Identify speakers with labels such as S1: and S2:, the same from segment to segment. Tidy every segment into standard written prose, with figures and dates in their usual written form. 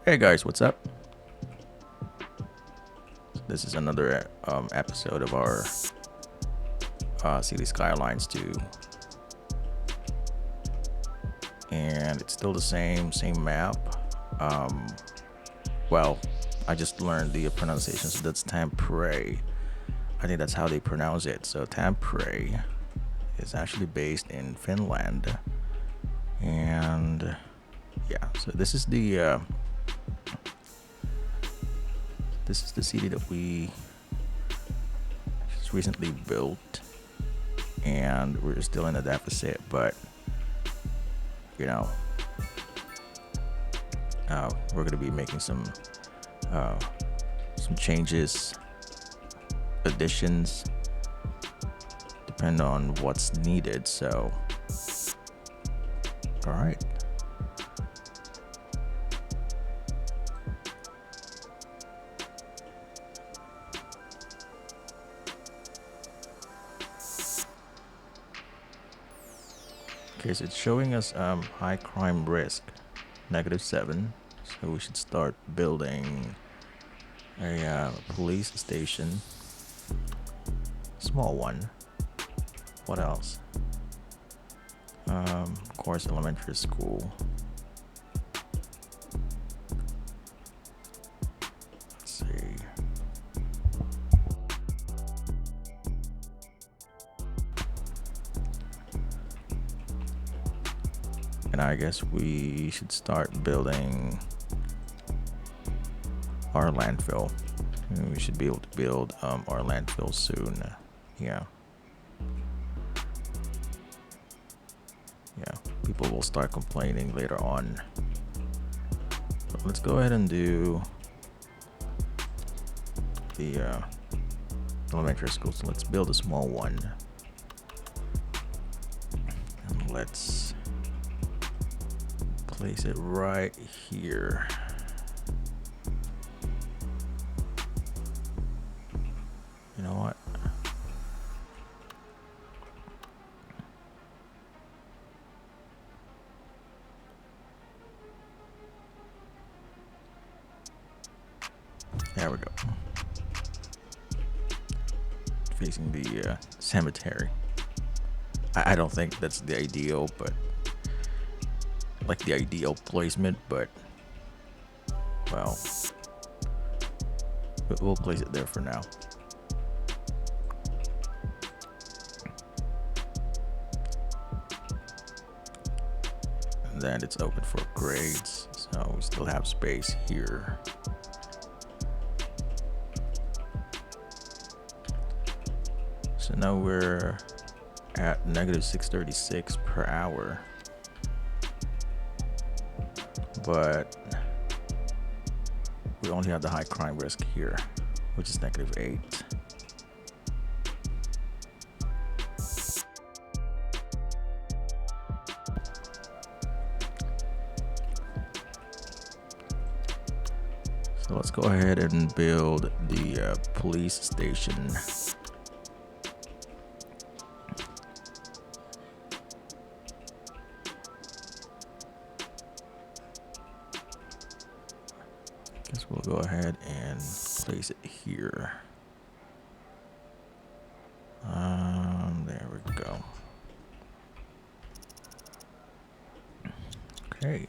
S1: Hey guys, what's up? This is another episode of our City Skylines 2, and it's still the same map. Um, well, I just learned the pronunciation, so that's Tampere. I think that's how they pronounce it. So Tampere is actually based in Finland, and yeah. So this is the city that we just recently built, and we're still in a deficit, but you know, we're gonna be making some changes, additions, depend on what's needed. So, all right. Okay, so it's showing us high crime risk, -7. So we should start building a police station, small one. What else? Of course, elementary school. Let's see. And I guess we should start building our landfill. We should be able to build our landfill soon. Yeah. Yeah. People will start complaining later on. But let's go ahead and do the elementary school. So let's build a small one. And let's place it right here. You know what? There we go. Facing the cemetery. I don't think that's the ideal, but like the ideal placement, but well, we'll place it there for now. And then it's open for grades, so we still have space here. So now we're at -636 per hour. But we only have the high crime risk here, which is -8. So let's go ahead and build the police station. Guess we'll go ahead and place it here. There we go. Okay.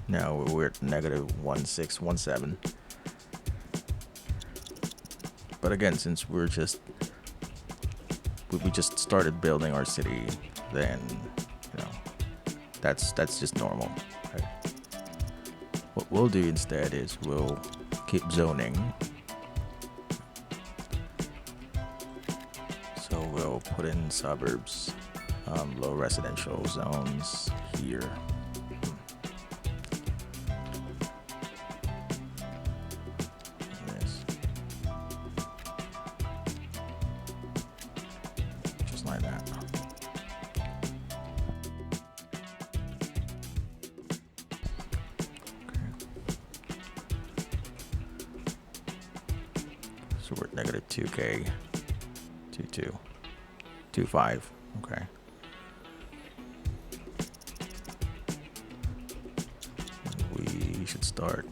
S1: Now we're at -1617. But again, since we just started building our city, then that's just normal. Right? What we'll do instead is we'll keep zoning. So we'll put in suburbs, low residential zones here. This. Just like that. So we're at -2K, 22, 25. Okay. start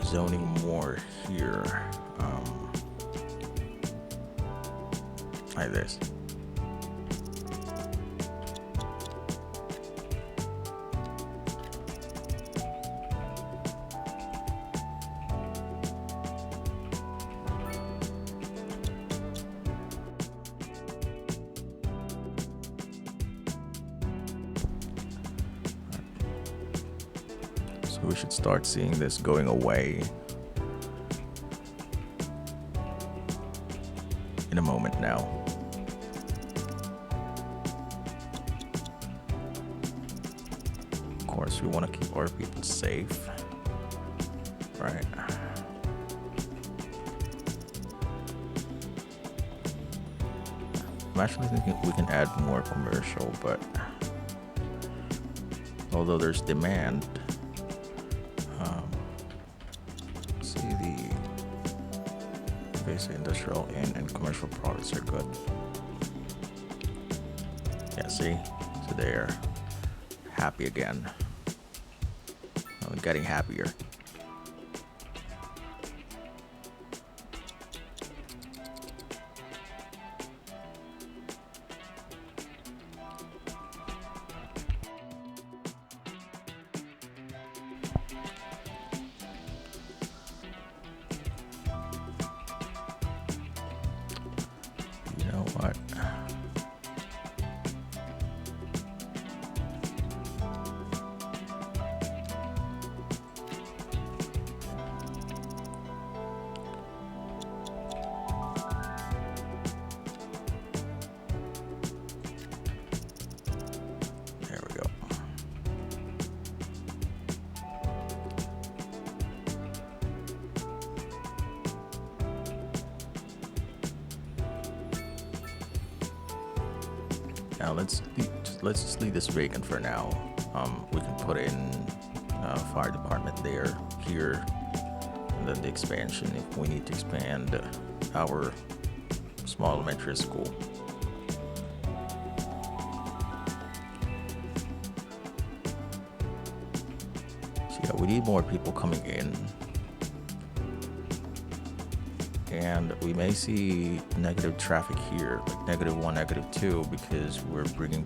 S1: zoning more here, like this. So we should start seeing this going away in a moment now. Of course, we want to keep our people safe, right? I'm actually thinking we can add more commercial, but although there's demand, see the basic industrial and commercial products are good. Yeah, see, so they're happy again. I'm getting happier. You know what? There we go. Now let's just leave this vacant for now. We can put in fire department there, here, and then the expansion if we need to expand our small elementary school. So yeah, we need more people coming in. And we may see negative traffic here, like -1, -2, because we're bringing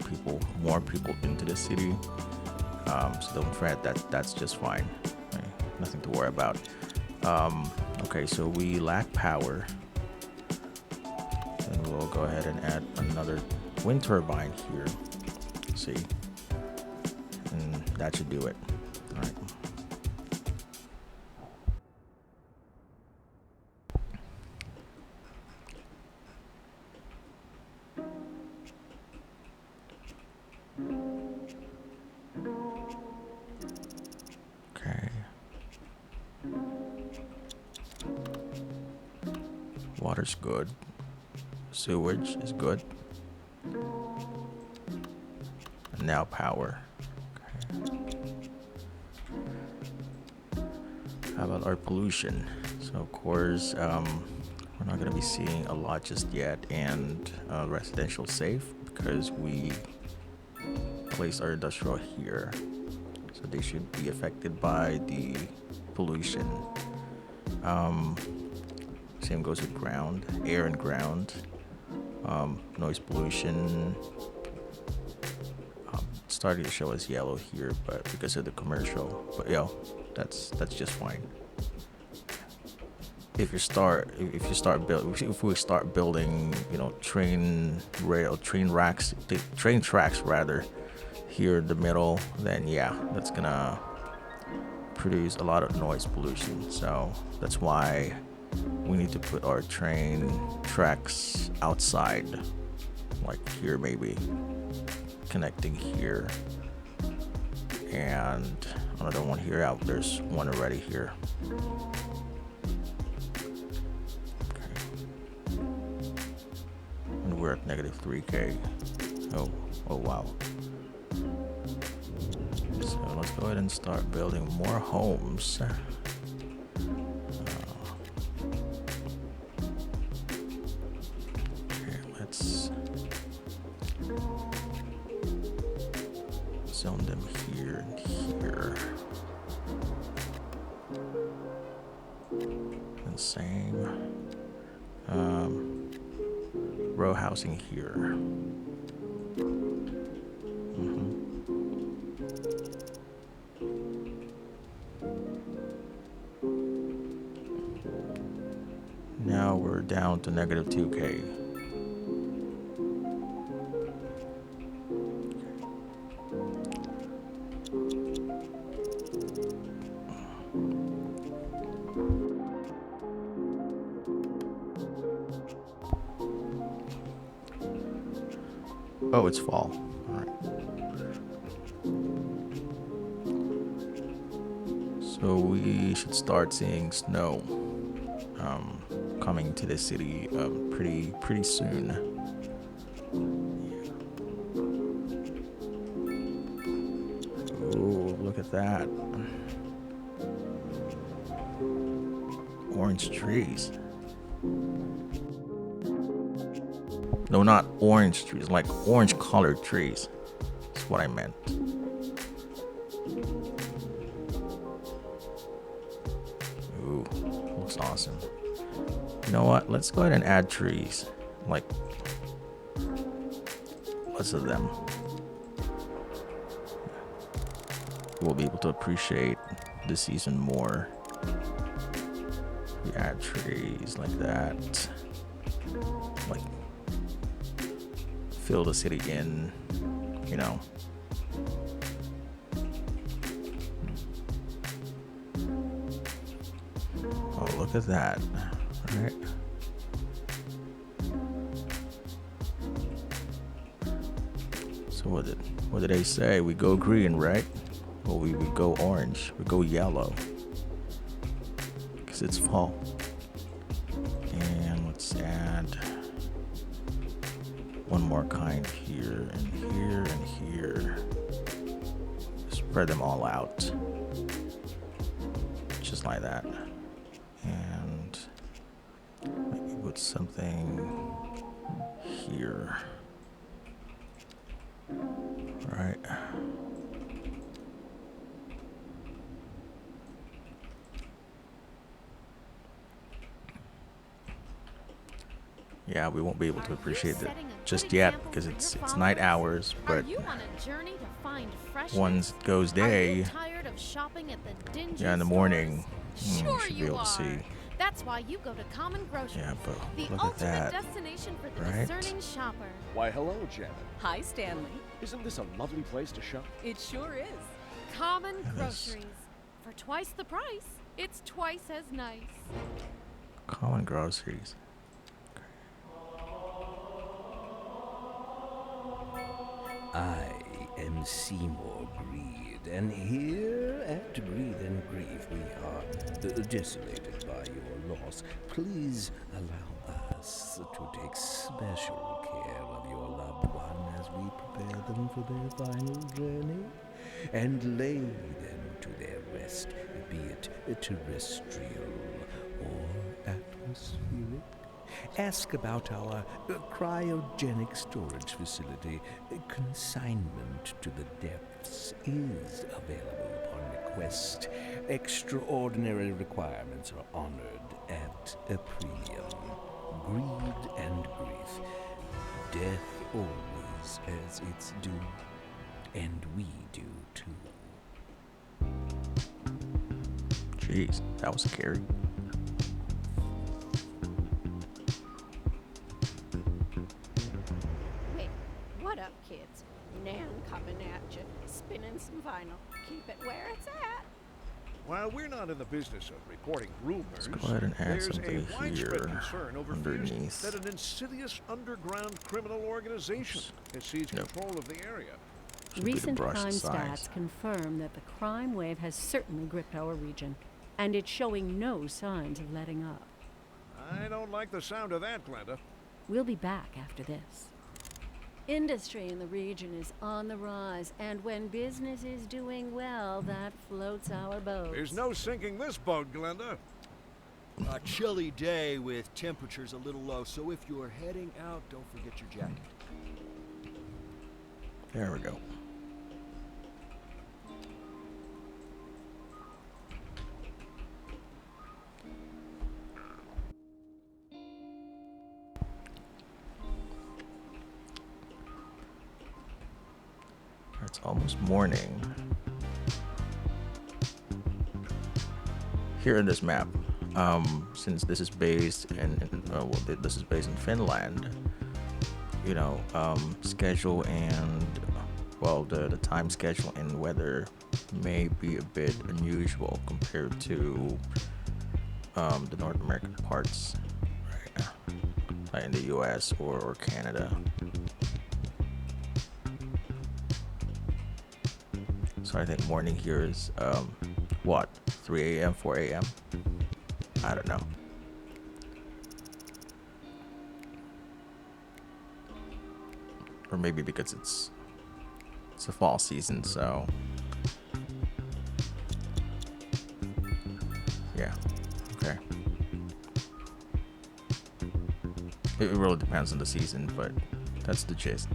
S1: more people into the city. So don't fret, that's just fine. Right? Nothing to worry about. Okay, so we lack power. And we'll go ahead and add another wind turbine here. See? And that should do it. All right. Okay. Water's good. Sewage is good. And now power. Okay. How about our pollution? So of course, we're not going to be seeing a lot just yet, and residential safe because we place our industrial here, so they should be affected by the pollution. Same goes with ground, air and ground, noise pollution. Starting to show us yellow here, but because of the commercial. But yeah, that's just fine. If we start building, train tracks rather, here in the middle, then yeah, that's gonna produce a lot of noise pollution. So that's why we need to put our train tracks outside, like here maybe, connecting here, and another one here out. There's one already here. Okay. And we're at -3K. Oh wow. So let's go ahead and start building more homes. zone them here and here. And same row housing here. Now we're down to negative 2K. Oh, it's fall. All right. So we should start seeing snow coming to the city pretty soon. Oh, look at that. Orange trees. No, not orange trees, like orange colored trees. That's what I meant. Ooh, looks awesome. You know what? Let's go ahead and add trees. Like, lots of them. We'll be able to appreciate the season more. We add trees like that. Like, fill the city in, you know. Oh, look at that. All right. So what did they say? We go green, right? Well, we go orange. We go yellow. Because it's fall. And let's add one more kind here and here and here. Spread them all out. Just like that. And maybe put something here. Right. Yeah, we won't be able to appreciate it just yet because it's night hours, but once it goes day, yeah, in the morning, we should be able to see.
S2: That's why you go to Common Groceries.
S1: Yeah, but
S2: the
S1: look
S2: ultimate
S1: at that.
S2: destination for the
S1: Right?
S2: discerning shopper.
S3: Why, hello, Janet.
S4: Hi, Stanley.
S3: Isn't this a lovely place to shop?
S4: It sure is.
S2: Common
S1: Yes.
S2: Groceries. For twice the price, it's twice as nice.
S1: Common Groceries.
S5: I am Seymour Greed, and here at Greed and Grief we are desolated by your loss. Please allow us to take special care of your loved one as we prepare them for their final journey and lay them to their rest, be it terrestrial or atmospheric. Ask about our cryogenic storage facility. Consignment to the depths is available upon request. Extraordinary requirements are honored at a premium. Greed and grief. Death always has its due. And we do too.
S1: Jeez, that was scary.
S6: What up, kids? Nan coming at you, spinning some vinyl. Keep it where it's at.
S3: While we're not in the business of reporting rumors,
S1: Let's go ahead and add
S3: there's
S1: something
S3: a widespread
S1: here
S3: concern over fears
S1: underneath.
S3: that an insidious underground criminal organization has seized control of the area.
S1: Should be the
S7: Recent
S1: brush
S7: crime
S1: size.
S7: stats confirm that the crime wave has certainly gripped our region, and it's showing no signs of letting up.
S3: I don't like the sound of that, Glenda.
S7: We'll be back after this.
S6: Industry in the region is on the rise, and when business is doing well, that floats our boat.
S3: There's no sinking this boat, Glenda.
S8: A chilly day with temperatures a little low, so if you're heading out, don't forget your jacket.
S1: There we go. It's almost morning. Here in this map, since this is based this is based in Finland, you know, schedule and the time schedule and weather may be a bit unusual compared to the North American parts, right? Like in the US or Canada. So I think morning here is 3 a.m., 4 a.m. I don't know. Or maybe because it's a fall season, so yeah. Okay. It really depends on the season, but that's the gist.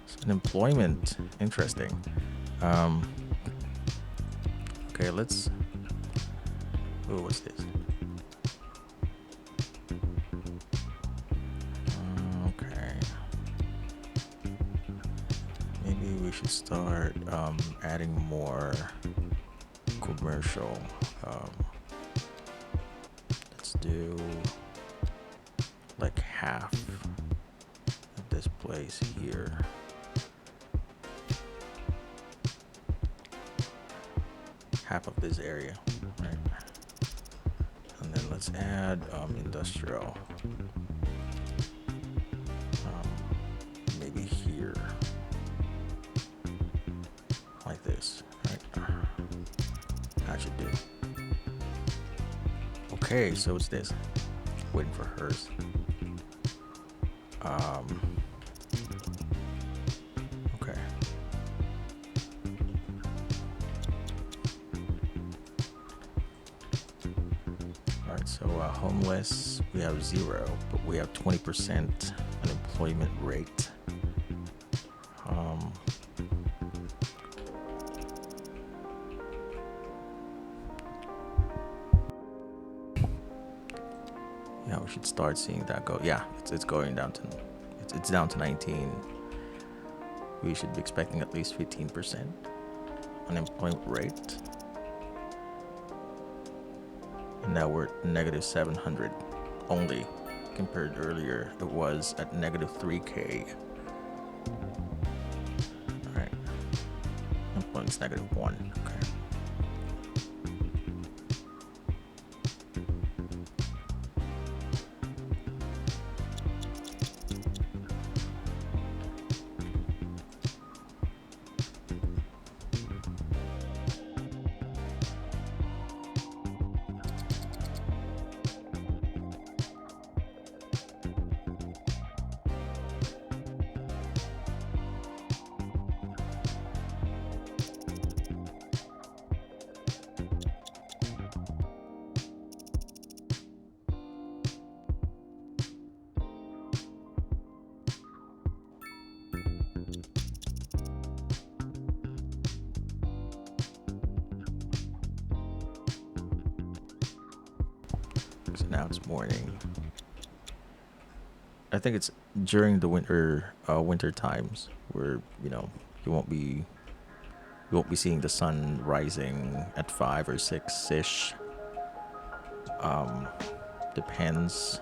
S1: So employment, interesting. Okay, let's. Oh, what's this? Okay. Maybe we should start adding more commercial. Let's do like half of this place here. Half of this area, right? And then let's add industrial. Maybe here, like this, right? That should do. Okay, so it's this. Waiting for hers. Okay. Alright, so homeless, we have 0, but we have 20% unemployment rate. Yeah, we should start seeing that go. Yeah, it's going down to it's down to 19. We should be expecting at least 15% unemployment rate. And now we're at negative 700 only, compared to earlier it was at negative 3K. Alright. Unemployment's negative 1. Okay. So now it's morning. I think it's during the winter times where you won't be seeing the sun rising at 5 or 6 ish. Depends.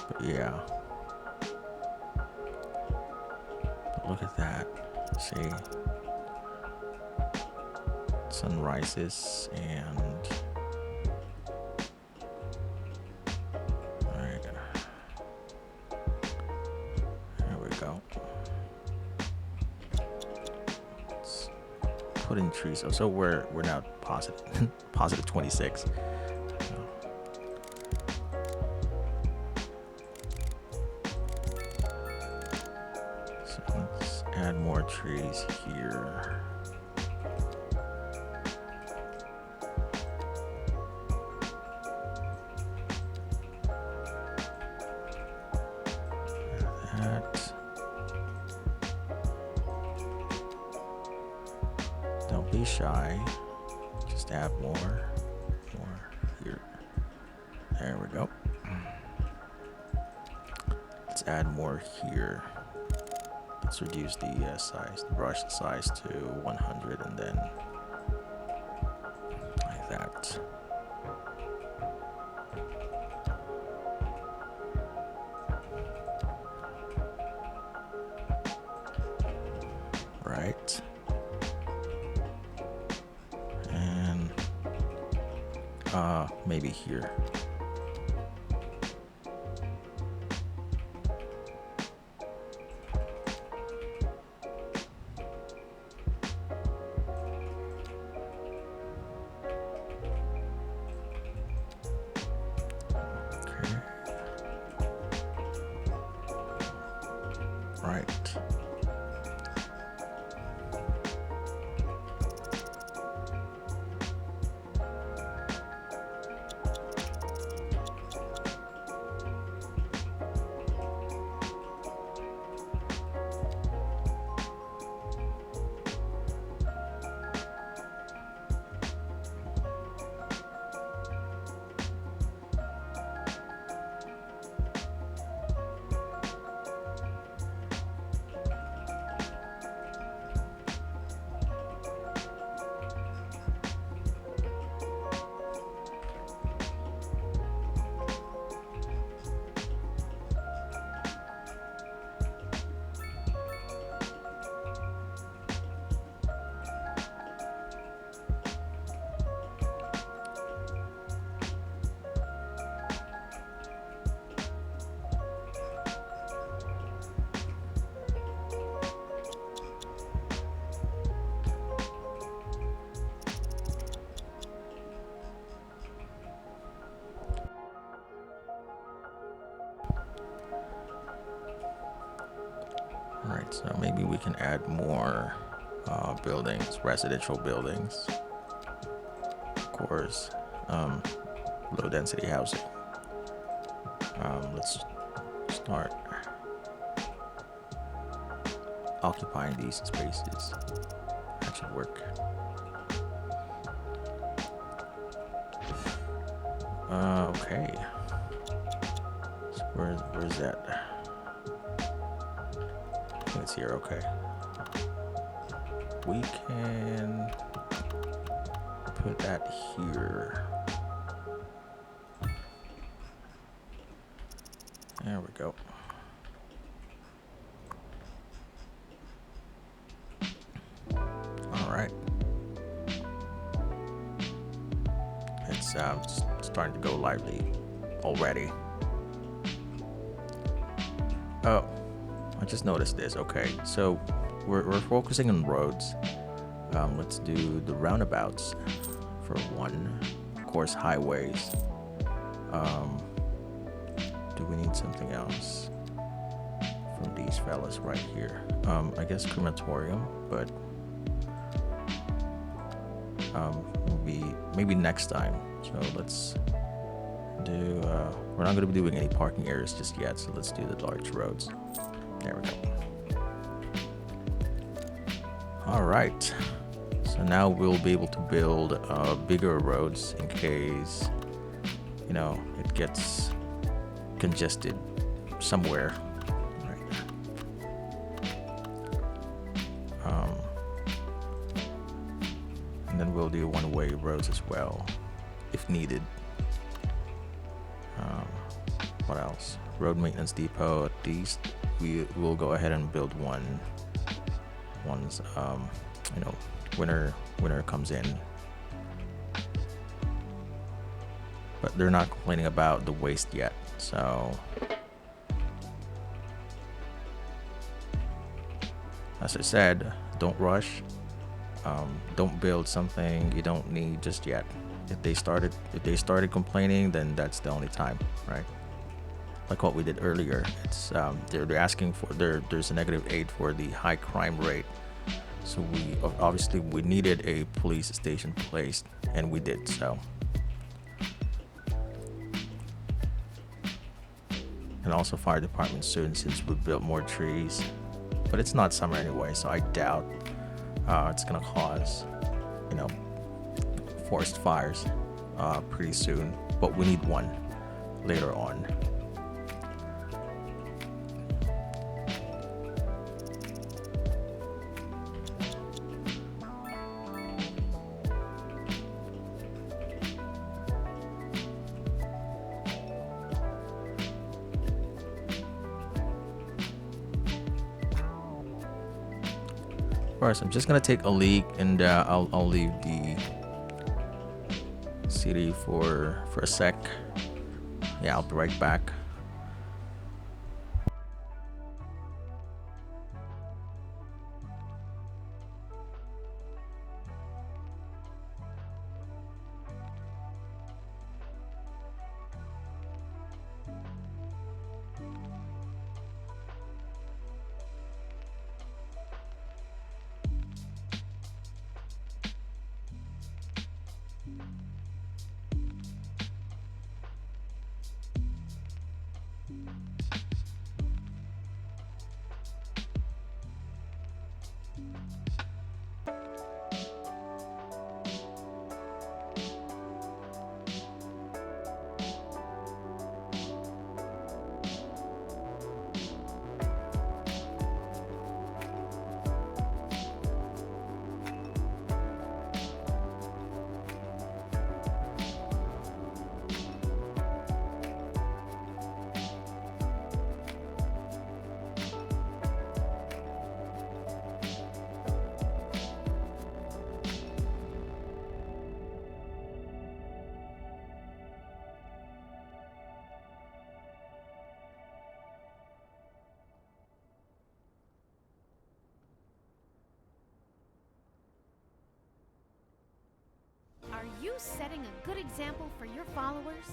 S1: But yeah. But look at that. See, sun rises and. Put in trees. So we're now positive 26. So let's add more trees here. Don't be shy. Just add more here. There we go. let's add more here. Let's reduce the size, the brush size to 100, and then like that. Right. And maybe here. Right. Alright, so maybe we can add more buildings, residential buildings. Of course, low density housing. Let's start occupying these spaces. That should work. Okay. So where's that? It's here, okay. We can put that here. There we go. All right. It's starting to go lively already. Oh. I just noticed this. Okay, so we're focusing on roads. Let's do the roundabouts for one. Of course, highways. Do we need something else from these fellas right here? I guess crematorium, but maybe next time. So let's do. We're not going to be doing any parking areas just yet. So let's do the large roads. There we go. All right. So now we'll be able to build bigger roads in case, you know, it gets congested somewhere. Right. And then we'll do one-way roads as well, if needed. What else? Road maintenance depot. At least we will go ahead and build one. Once you know, winter comes in. But they're not complaining about the waste yet, so as I said, don't rush. Don't build something you don't need just yet. If they started complaining, then that's the only time, right? Like what we did earlier. It's they're asking for there's a -8 for the high crime rate. So we obviously needed a police station placed, and we did so. And also fire department soon, since we built more trees. But it's not summer anyway, so I doubt it's gonna cause, you know, forest fires pretty soon. But we need one later on. First, I'm just gonna take a leak, and I'll leave the city for a sec. Yeah, I'll be right back.
S2: Are you setting a good example for your followers?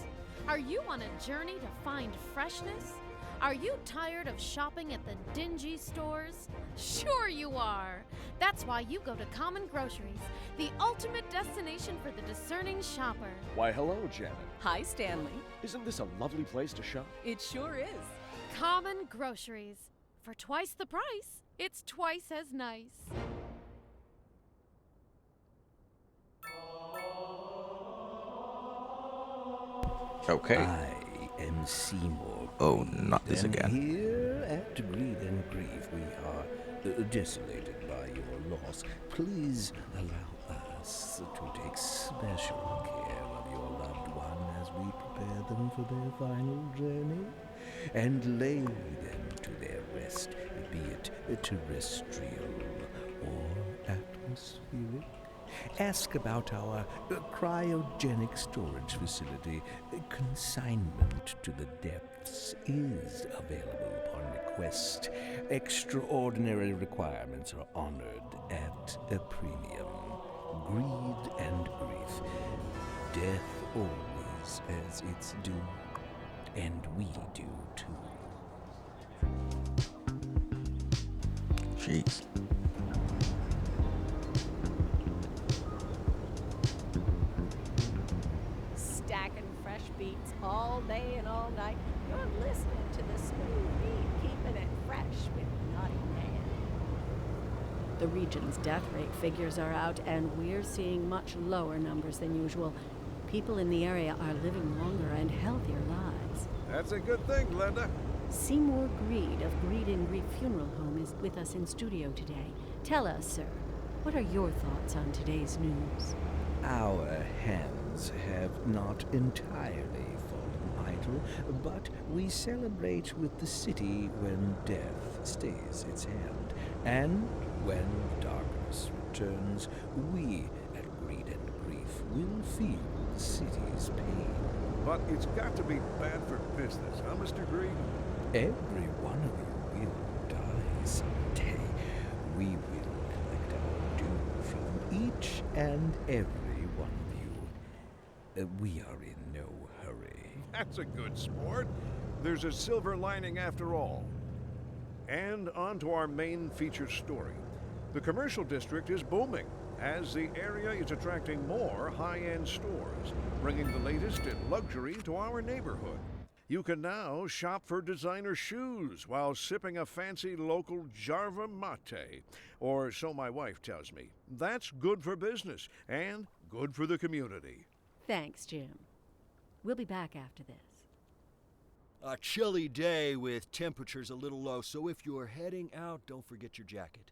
S2: Are you on a journey to find freshness? Are you tired of shopping at the dingy stores? Sure you are! That's why you go to Common Groceries, the ultimate destination for the discerning shopper.
S4: Why, hello, Janet.
S9: Hi, Stanley.
S4: Isn't this a lovely place to shop?
S9: It sure is.
S2: Common Groceries. For twice the price, it's twice as nice.
S1: Okay.
S5: I am Seymour.
S1: Oh, not this
S5: and
S1: again.
S5: Here at Greed and Grief, we are desolated by your loss. Please allow us to take special care of your loved one as we prepare them for their final journey and lay them to their rest, be it terrestrial or atmospheric. Ask about our cryogenic storage facility. Consignment to the depths is available upon request. Extraordinary requirements are honored at a premium. Greed and grief. Death always has its due, and we do too.
S1: Jeez.
S7: Stacking fresh beats all day and all night. You're listening to the smooth beat, keeping it fresh with Naughty Man. The region's death rate figures are out, and we're seeing much lower numbers than usual. People in the area are living longer and healthier lives.
S3: That's a good thing, Glenda.
S7: Seymour Greed of Greed and Grief Funeral Home is with us in studio today. Tell us, sir, what are your thoughts on today's news?
S5: Our hands have not entirely fallen idle, but we celebrate with the city when death stays its hand. And when darkness returns, we at Greed and Grief will feel the city's pain.
S3: But it's got to be bad for business, huh, Mr. Greed?
S5: Every one of you will die someday. We will collect our due from each and every one of you. We are in no hurry.
S3: That's a good sport. There's a silver lining after all. And on to our main feature story. The commercial district is booming as the area is attracting more high-end stores, bringing the latest in luxury to our neighborhood. You can now shop for designer shoes while sipping a fancy local Jarva mate, or so my wife tells me. That's good for business and good for the community.
S7: Thanks, Jim. We'll be back after this.
S8: A chilly day with temperatures a little low, so if you're heading out, don't forget your jacket.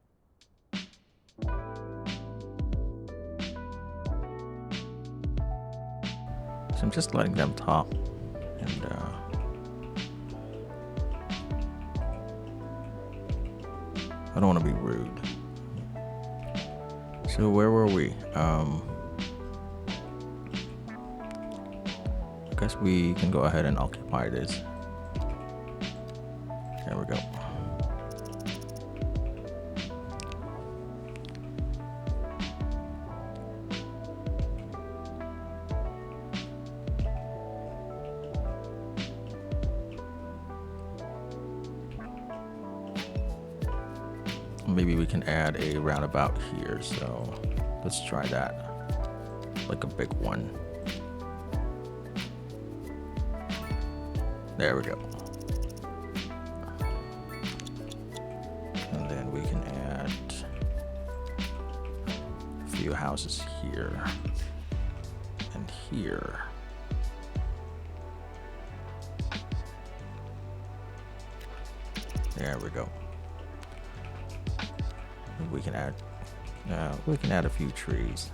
S1: So I'm just letting them talk, and I don't want to be rude. So where were we? I guess we can go ahead and occupy this. There we go. Maybe we can add a roundabout here, so let's try that. Like a big one. There we go. And then we can add a few houses here and here. There we go. We can add a few trees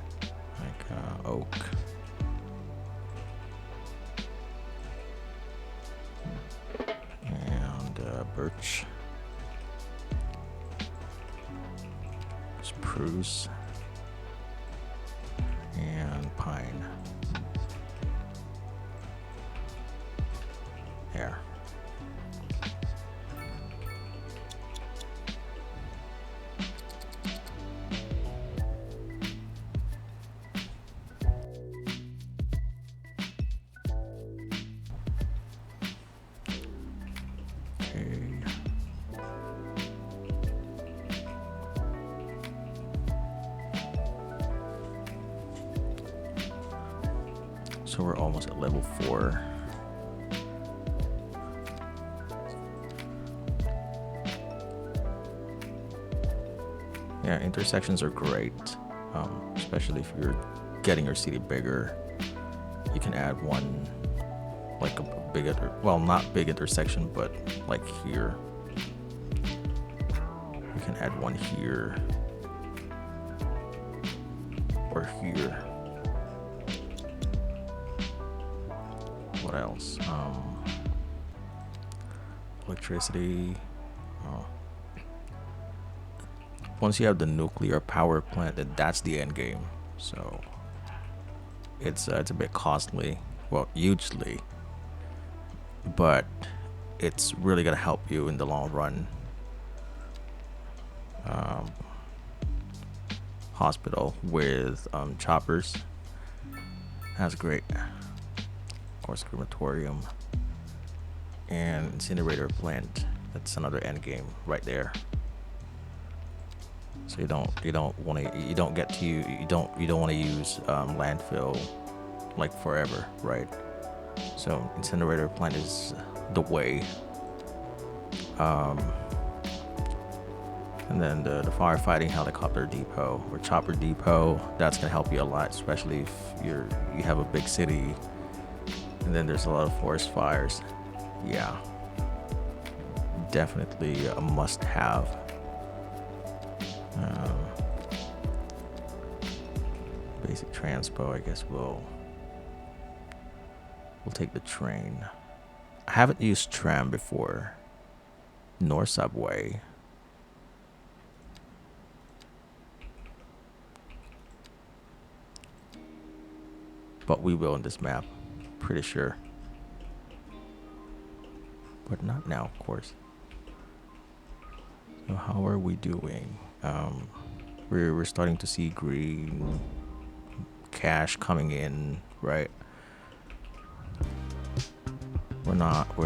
S1: like oak. And birch, spruce, and pine. There. So we're almost at level 4. Yeah, intersections are great, especially if you're getting your city bigger. You can add one, like a big, well, not big intersection, but like here. You can add one here or here. What else? Electricity. Once you have the nuclear power plant, then that's the end game. So it's a bit costly, well, hugely, but it's really gonna help you in the long run. Hospital with choppers. That's great. Of course, crematorium and incinerator plant. That's another end game right there. So you don't want to use landfill like forever, right? So incinerator plant is the way. And then the firefighting helicopter depot or chopper depot, that's gonna help you a lot, especially if you have a big city and then there's a lot of forest fires. Yeah, definitely a must-have. Basic transpo, I guess we'll take the train. I haven't used tram before, nor subway. But we will in this map, pretty sure. But not now, of course. So how are we doing? We're starting to see green cash coming in, right? We're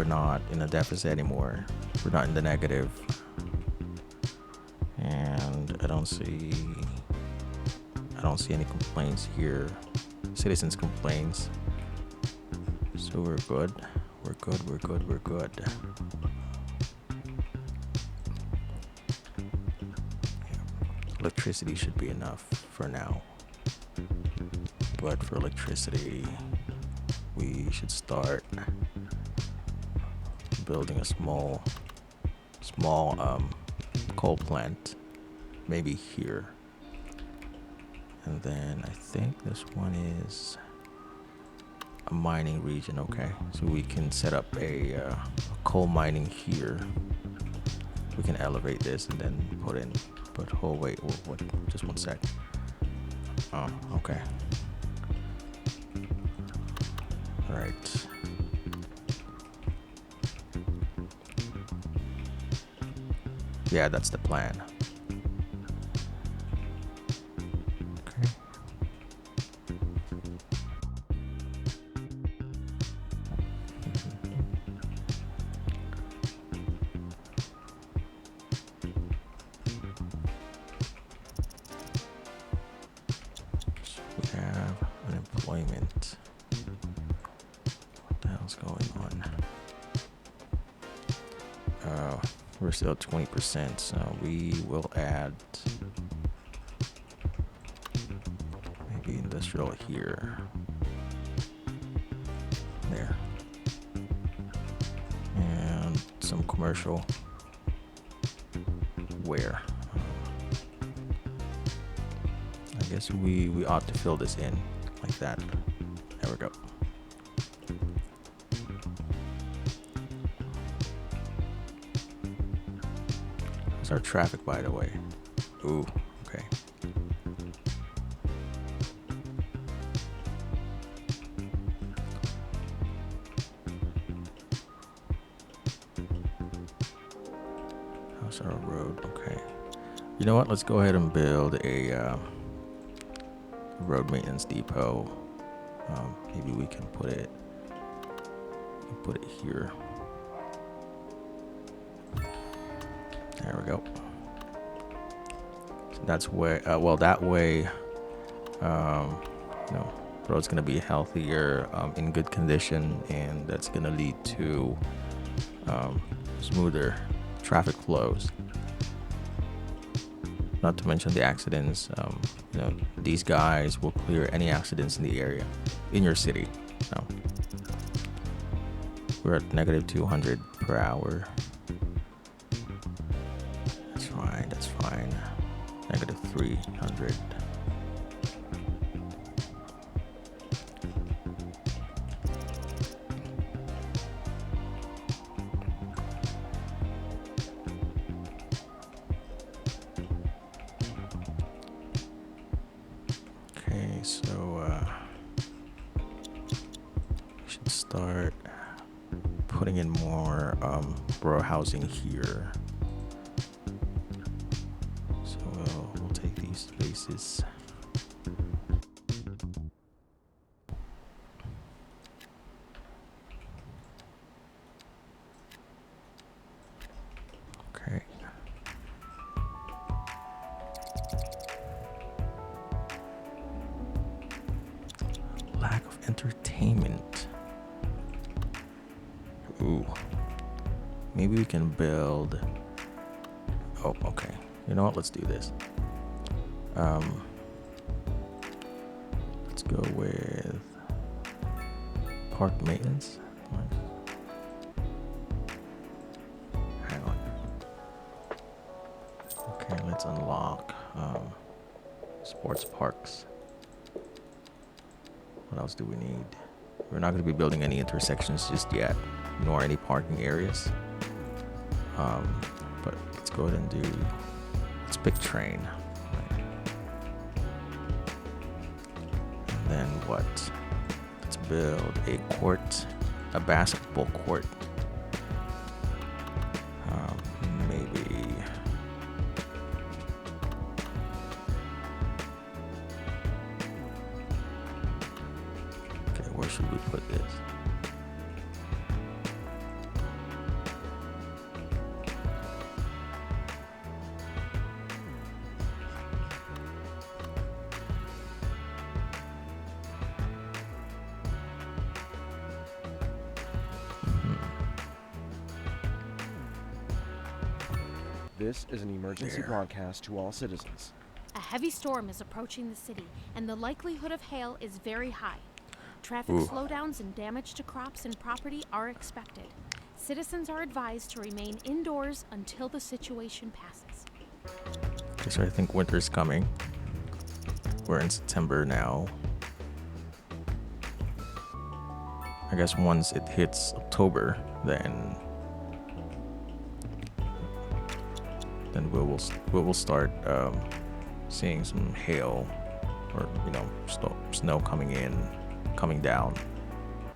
S1: not in a deficit anymore. We're not in the negative. And I don't see any complaints here. Citizens complaints. So we're good. We're good. Electricity should be enough for now. But for electricity, we should start building a small coal plant, maybe here. And then I think this one is a mining region. Okay, so we can set up a coal mining here. We can elevate this and then put in. But oh wait, what? Just one sec. Oh, okay. All right. Yeah, that's the plan. Okay. So we have unemployment. What the hell's going on? We're still at 20%, so we will add maybe industrial here. There. And some commercial. Where? I guess we ought to fill this in like that. There we go. How's our traffic, by the way? Ooh, okay. How's our road? Okay. You know what? Let's go ahead and build a road maintenance depot. Maybe we can put it here. There we go. So that's where, that way, road's gonna be healthier, in good condition, and that's gonna lead to smoother traffic flows. Not to mention the accidents. These guys will clear any accidents in the area, in your city. So we're at negative 200 per hour. That's fine. Negative 300. Okay, so we should start putting in more borough housing here. So we'll take these spaces. Okay. Lack of entertainment. Ooh. Maybe we can build. Oh, okay. You know what? Let's do this. Let's go with park maintenance. Hang on. Okay, let's unlock sports parks. What else do we need? We're not going to be building any intersections just yet, nor any parking areas. But let's go ahead and let's pick train. And then what? Let's build a basketball court. Maybe. Okay, where should we put this?
S4: This is an emergency broadcast to all citizens.
S2: A heavy storm is approaching the city, and the likelihood of hail is very high. Traffic slowdowns and damage to crops and property are expected. Citizens are advised to remain indoors until the situation passes.
S1: Okay, so I think winter's coming. We're in September now. I guess once it hits October, then we will start seeing some hail or snow coming in, coming down.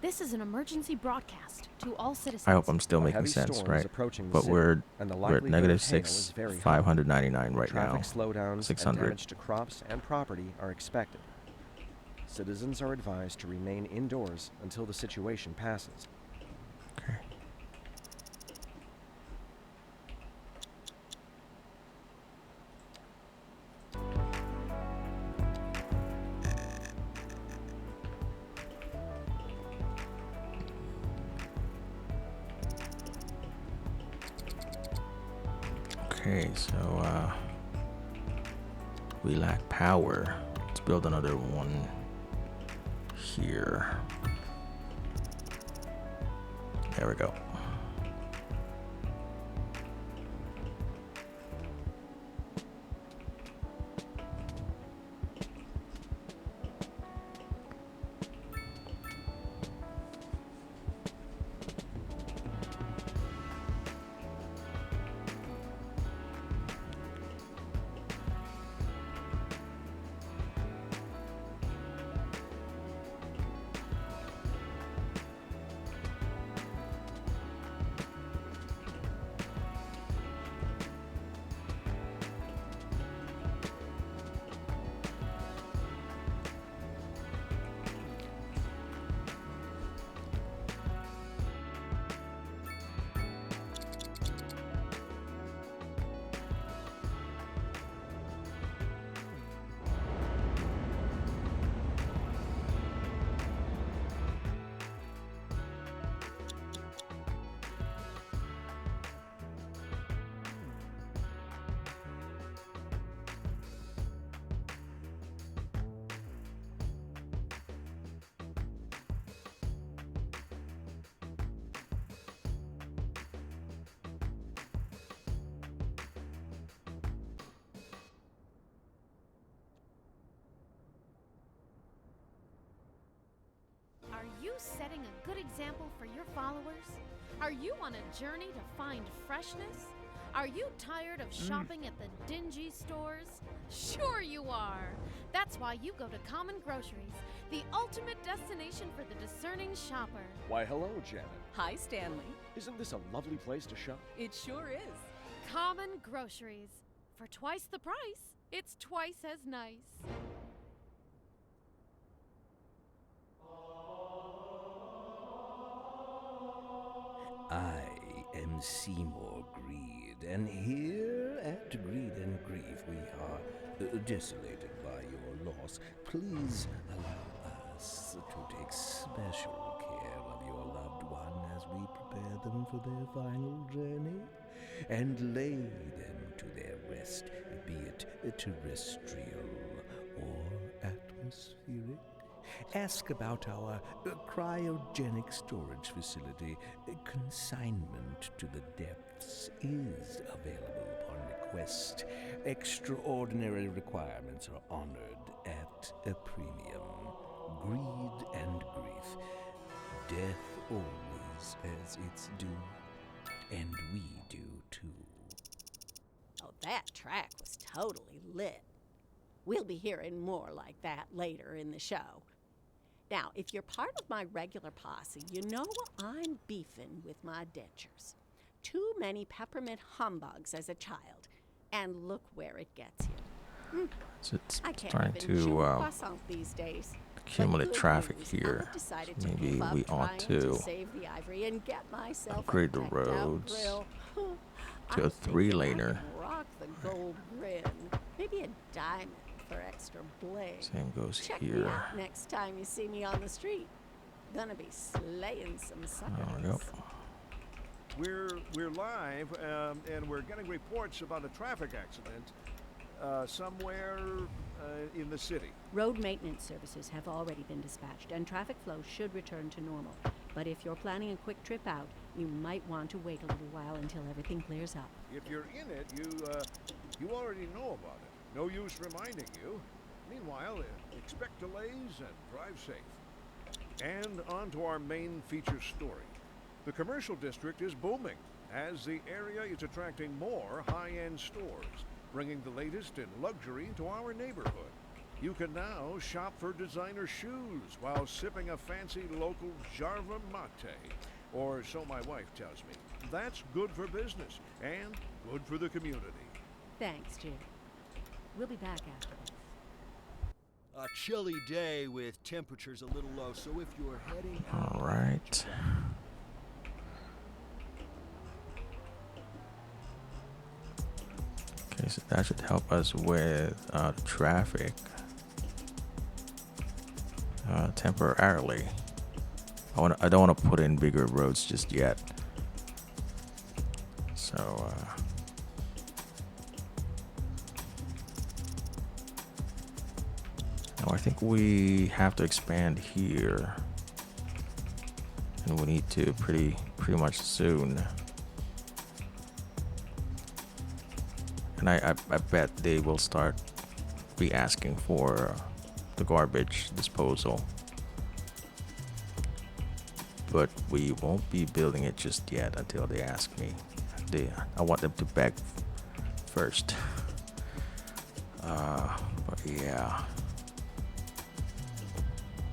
S2: This is an emergency broadcast to all citizens.
S1: I hope I'm still
S4: A
S1: making
S4: heavy
S1: sense,
S4: storm
S1: right?
S4: is approaching the
S1: But
S4: city,
S1: we're
S4: and the
S1: at
S4: likelihood
S1: negative
S4: of hail
S1: 6,
S4: is very high.
S1: 599 right
S4: Traffic
S1: now.
S4: slowdowns and
S1: 600.
S4: damage to crops and property are expected. Citizens are advised to remain indoors until the situation passes.
S1: Okay. Okay, so we lack power. Let's build another one here. There we go.
S2: Are you setting a good example for your followers? Are you on a journey to find freshness? Are you tired of shopping at the dingy stores? Sure you are. That's why you go to Common Groceries, the ultimate destination for the discerning shopper.
S4: Why, hello, Janet.
S7: Hi, Stanley.
S4: Isn't this a lovely place to shop?
S7: It sure is.
S2: Common Groceries. For twice the price, it's twice as nice.
S5: I am Seymour Greed, and here at Greed and Grief we are desolated by your loss. Please allow us to take special care of your loved one as we prepare them for their final journey and lay them to their rest, be it terrestrial or atmospheric. Ask about our cryogenic storage facility. Consignment to the depths is available upon request. Extraordinary requirements are honored at a premium. Greed and grief. Death always has its due. And we do too.
S7: Oh, that track was totally lit. We'll be hearing more like that later in the show. Now, if you're part of my regular posse, you know I'm beefing with my dentures. Too many peppermint humbugs as a child, and look where it gets you.
S1: So it's
S7: I can't
S1: starting
S7: even chew
S1: to
S7: a croissant these days.
S1: accumulate
S7: But good
S1: traffic
S7: news,
S1: here.
S7: I've decided
S1: So
S7: to
S1: maybe
S7: give up
S1: we ought
S7: trying
S1: to
S7: save the ivory and get myself
S1: upgrade
S7: a
S1: the
S7: decked-out
S1: roads
S7: grill.
S1: to a
S7: I'm thinking
S1: 3-laner.
S7: I can rock the gold grin, maybe a diamond for extra bling.
S1: Same goes
S7: Check me
S1: here.
S7: out next time you see me on the street. Gonna be slaying some suckers.
S1: There we go.
S3: We're live, and we're getting reports about a traffic accident somewhere in the city.
S6: Road maintenance services have already been dispatched, and traffic flow should return to normal. But if you're planning a quick trip out, you might want to wait a little while until everything clears up.
S3: If you're in it, you already know about it. No use reminding you. Meanwhile, expect delays and drive safe. And on to our main feature story. The commercial district is booming as the area is attracting more high-end stores, bringing the latest in luxury to our neighborhood. You can now shop for designer shoes while sipping a fancy local Jarva mate. Or so my wife tells me. That's good for business and good for the community.
S6: Thanks, Jim. We'll be back after this.
S8: A chilly day with temperatures a little low, so if you're heading out...
S1: All right. Okay, so that should help us with the traffic temporarily. I don't want to put in bigger roads just yet. So now I think we have to expand here, and we need to pretty much soon. And I bet they will start be asking for the garbage disposal. But we won't be building it just yet until they ask me. I want them to beg first. But yeah.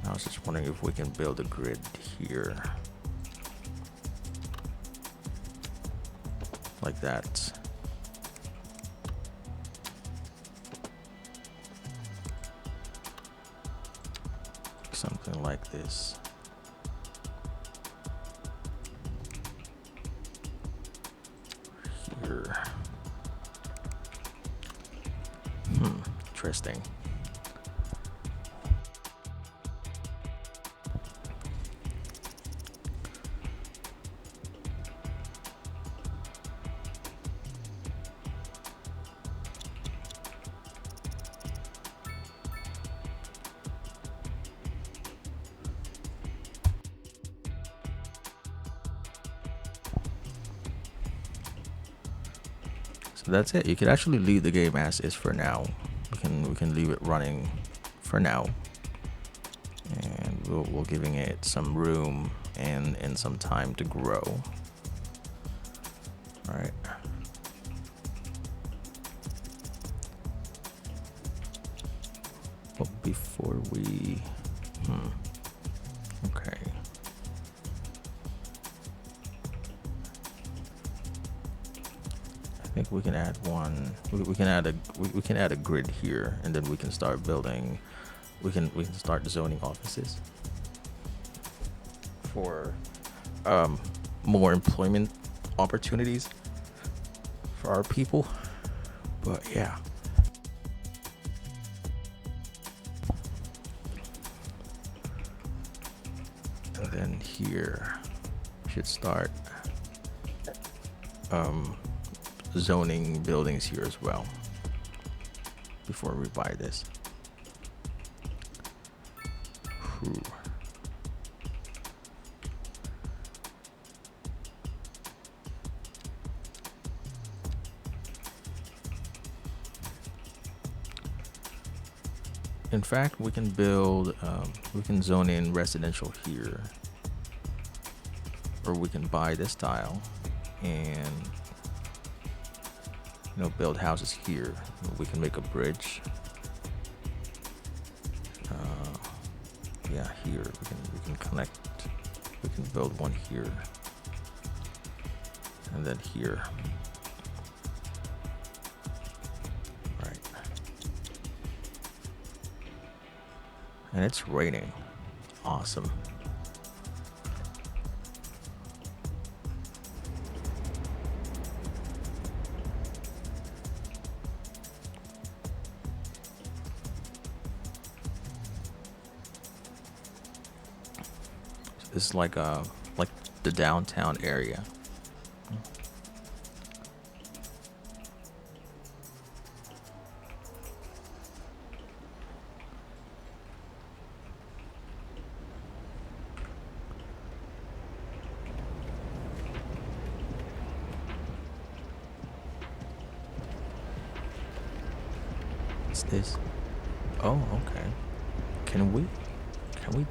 S1: I was just wondering if we can build a grid here. Like that. Something like this. Here. Interesting. So that's it. You could actually leave the game as is for now. We can leave it running for now, and we're giving it some room and some time to grow. All right. But before we, okay. I think we can add one. We can add a grid here, and then we can start building. We can start zoning offices for more employment opportunities for our people. But yeah. And then here should start zoning buildings here as well before we buy this. Whew. In fact, we can build, we can zone in residential here, or we can buy this tile and build houses here. We can make a bridge. Yeah, here we can connect. We can build one here, and then here. Right. And it's raining. Awesome. This is like the downtown area. What's this? Oh, okay. Can we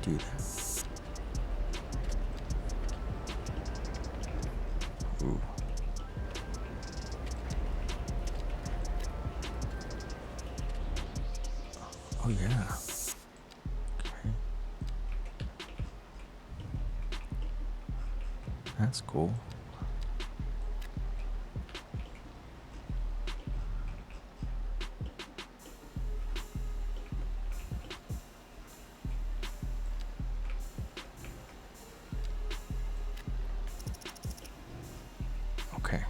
S1: do that? Ooh. Oh yeah. Okay. That's cool. Okay.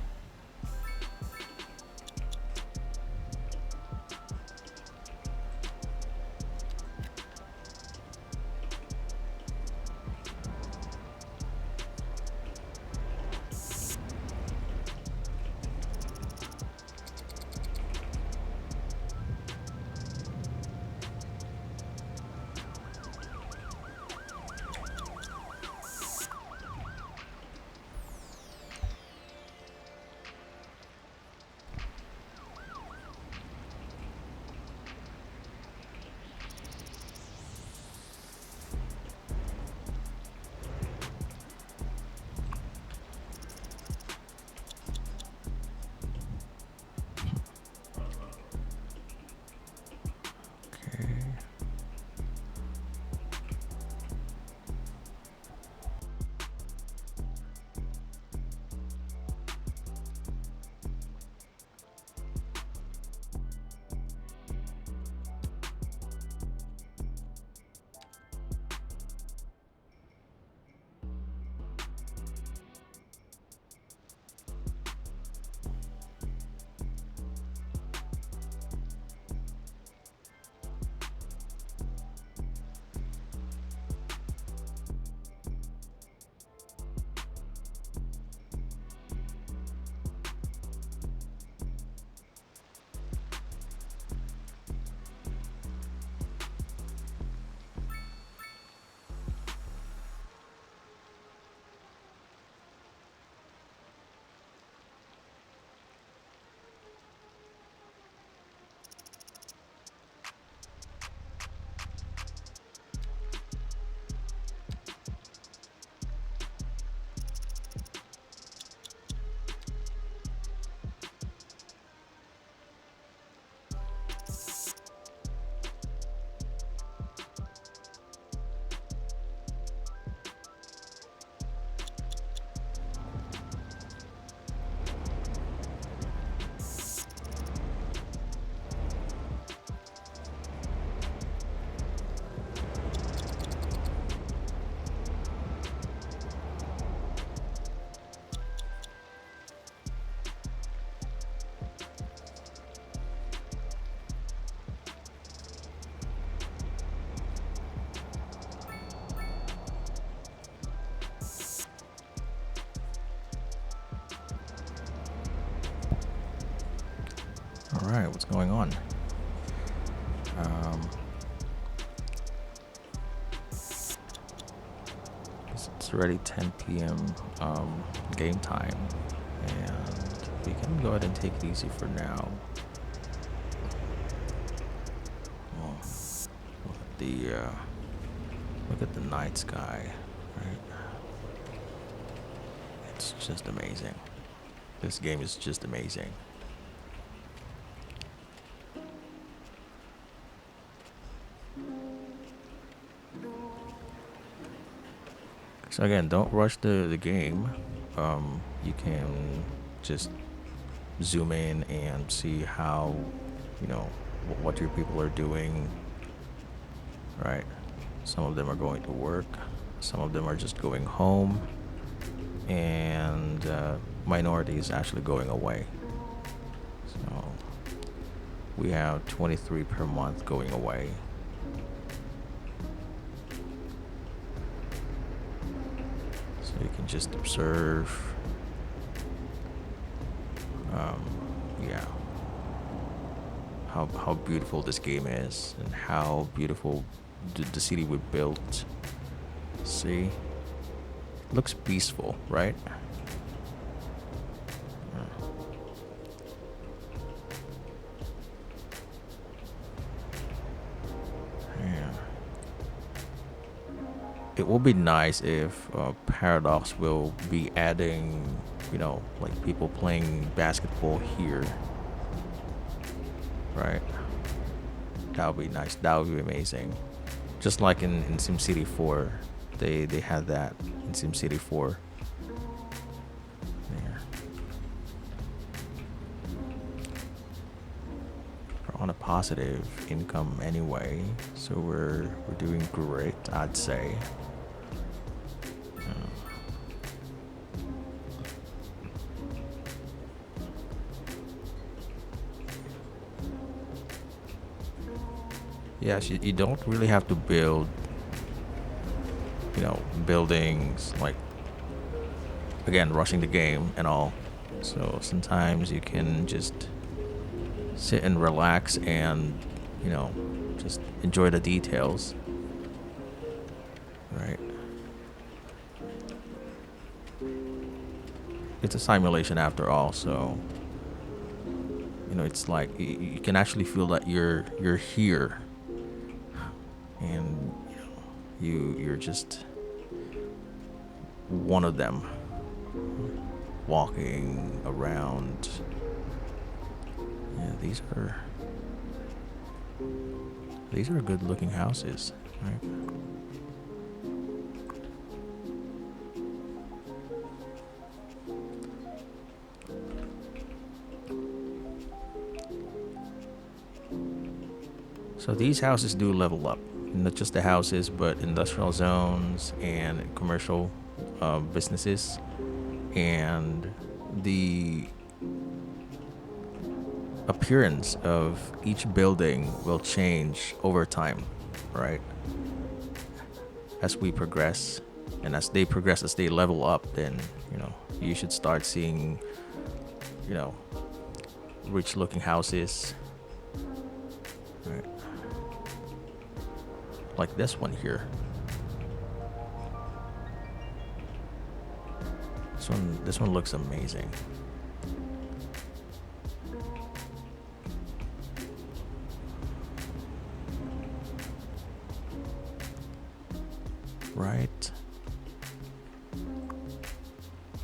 S1: Okay. All right, what's going on? It's already 10 p.m. Game time, and we can go ahead and take it easy for now. Oh, look at the night sky, right? It's just amazing. This game is just amazing. So again, don't rush the game. You can just zoom in and see how, what your people are doing, right? Some of them are going to work, some of them are just going home, and minority is actually going away. So we have 23 per month going away. So you can just observe, yeah, how beautiful this game is and how beautiful the city we built. See, looks peaceful, right? Yeah. It will be nice if Paradox will be adding, like people playing basketball here, right? That would be nice. That would be amazing. Just like in SimCity 4, they had that in SimCity 4. There. We're on a positive income anyway, so we're doing great, I'd say. Yes, you don't really have to build, buildings like, again, rushing the game and all. So sometimes you can just sit and relax and, just enjoy the details. Right? It's a simulation after all, so it's like you can actually feel that you're here, and you're just one of them walking around. Yeah, these are good looking houses, right? So these houses do level up. Not just the houses, but industrial zones and commercial businesses. And the appearance of each building will change over time, right? As we progress, and as they progress, as they level up, then, you should start seeing, rich looking houses, right? Like this one here. This one looks amazing. Right.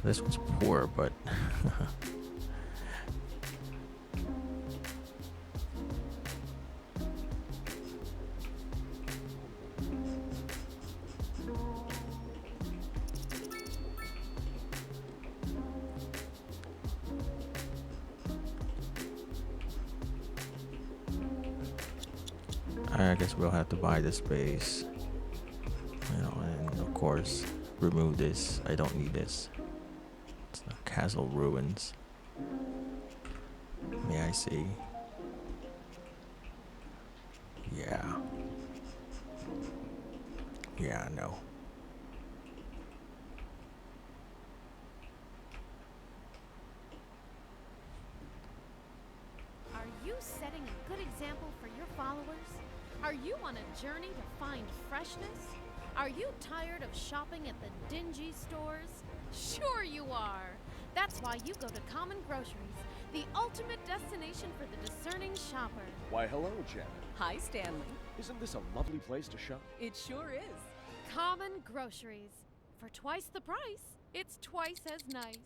S1: This one's poor, but I guess we'll have to buy the space, and of course remove this. I don't need this. It's the castle ruins. May I see? Yeah, no.
S2: Are you setting a good example for your followers? Are you on a journey to find freshness? Are you tired of shopping at the dingy stores? Sure you are. That's why you go to Common Groceries, the ultimate destination for the discerning shopper.
S4: Why, hello, Janet.
S7: Hi, Stanley.
S4: Isn't this a lovely place to shop?
S7: It sure is.
S2: Common Groceries. For twice the price, it's twice as nice.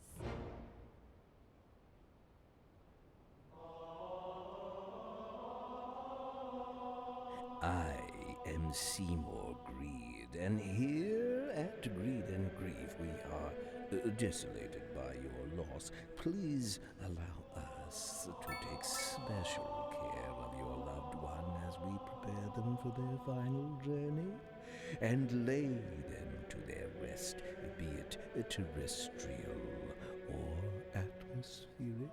S5: I am Seymour Greed, and here at Greed and Grief we are desolated by your loss. Please allow us to take special care of your loved one as we prepare them for their final journey and lay them to their rest, be it terrestrial or atmospheric.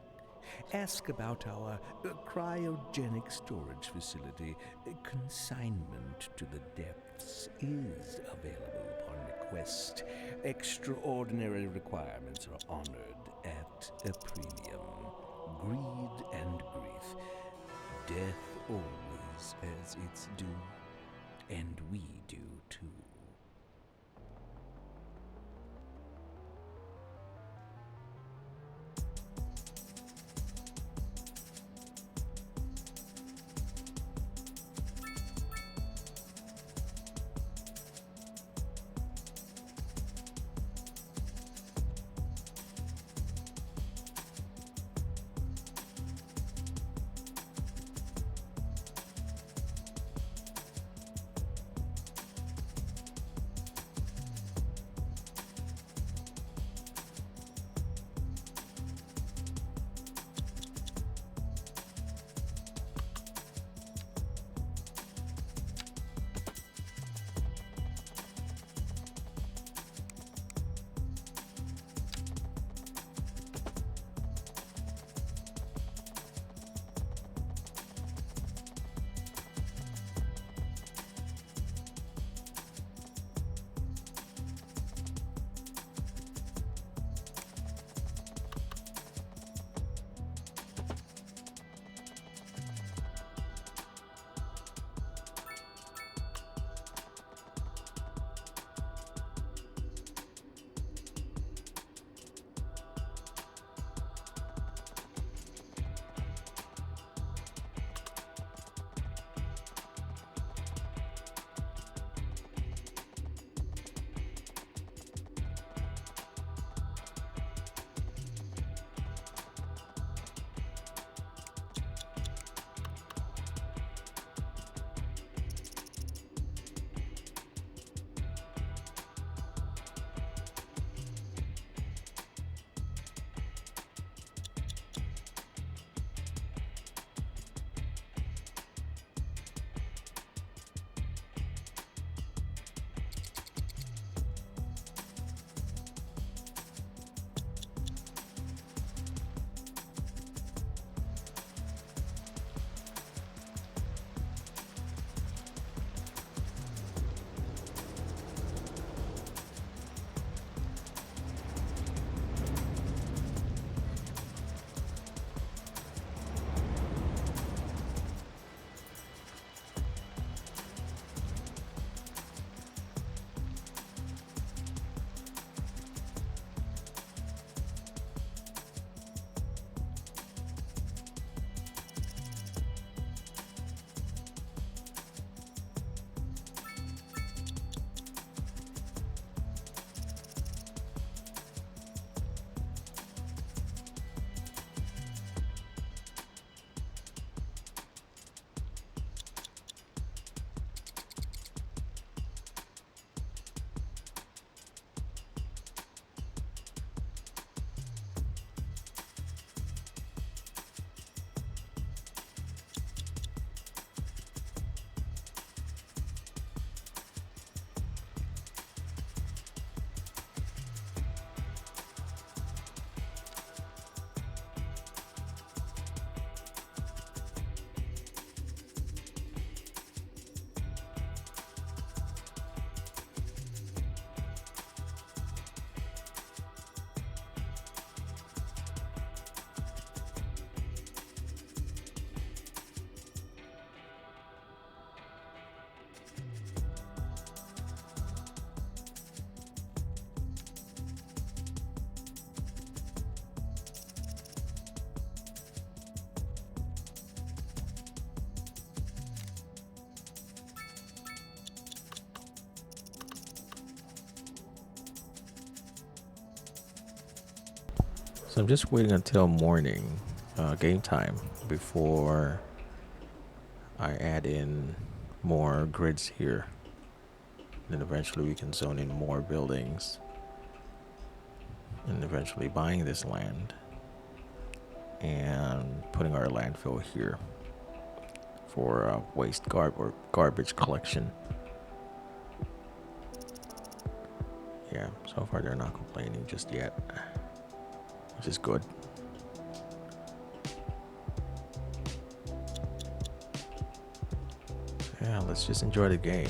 S5: Ask about our cryogenic storage facility. Consignment to the depths is available upon request. Extraordinary requirements are honored at a premium. Greed and grief. Death always has its due, and we do too.
S1: So I'm just waiting until morning, game time, before I add in more grids here. Then eventually we can zone in more buildings. And eventually buying this land and putting our landfill here for or garbage collection. Yeah, so far they're not complaining just yet, which is good. So yeah, let's just enjoy the game.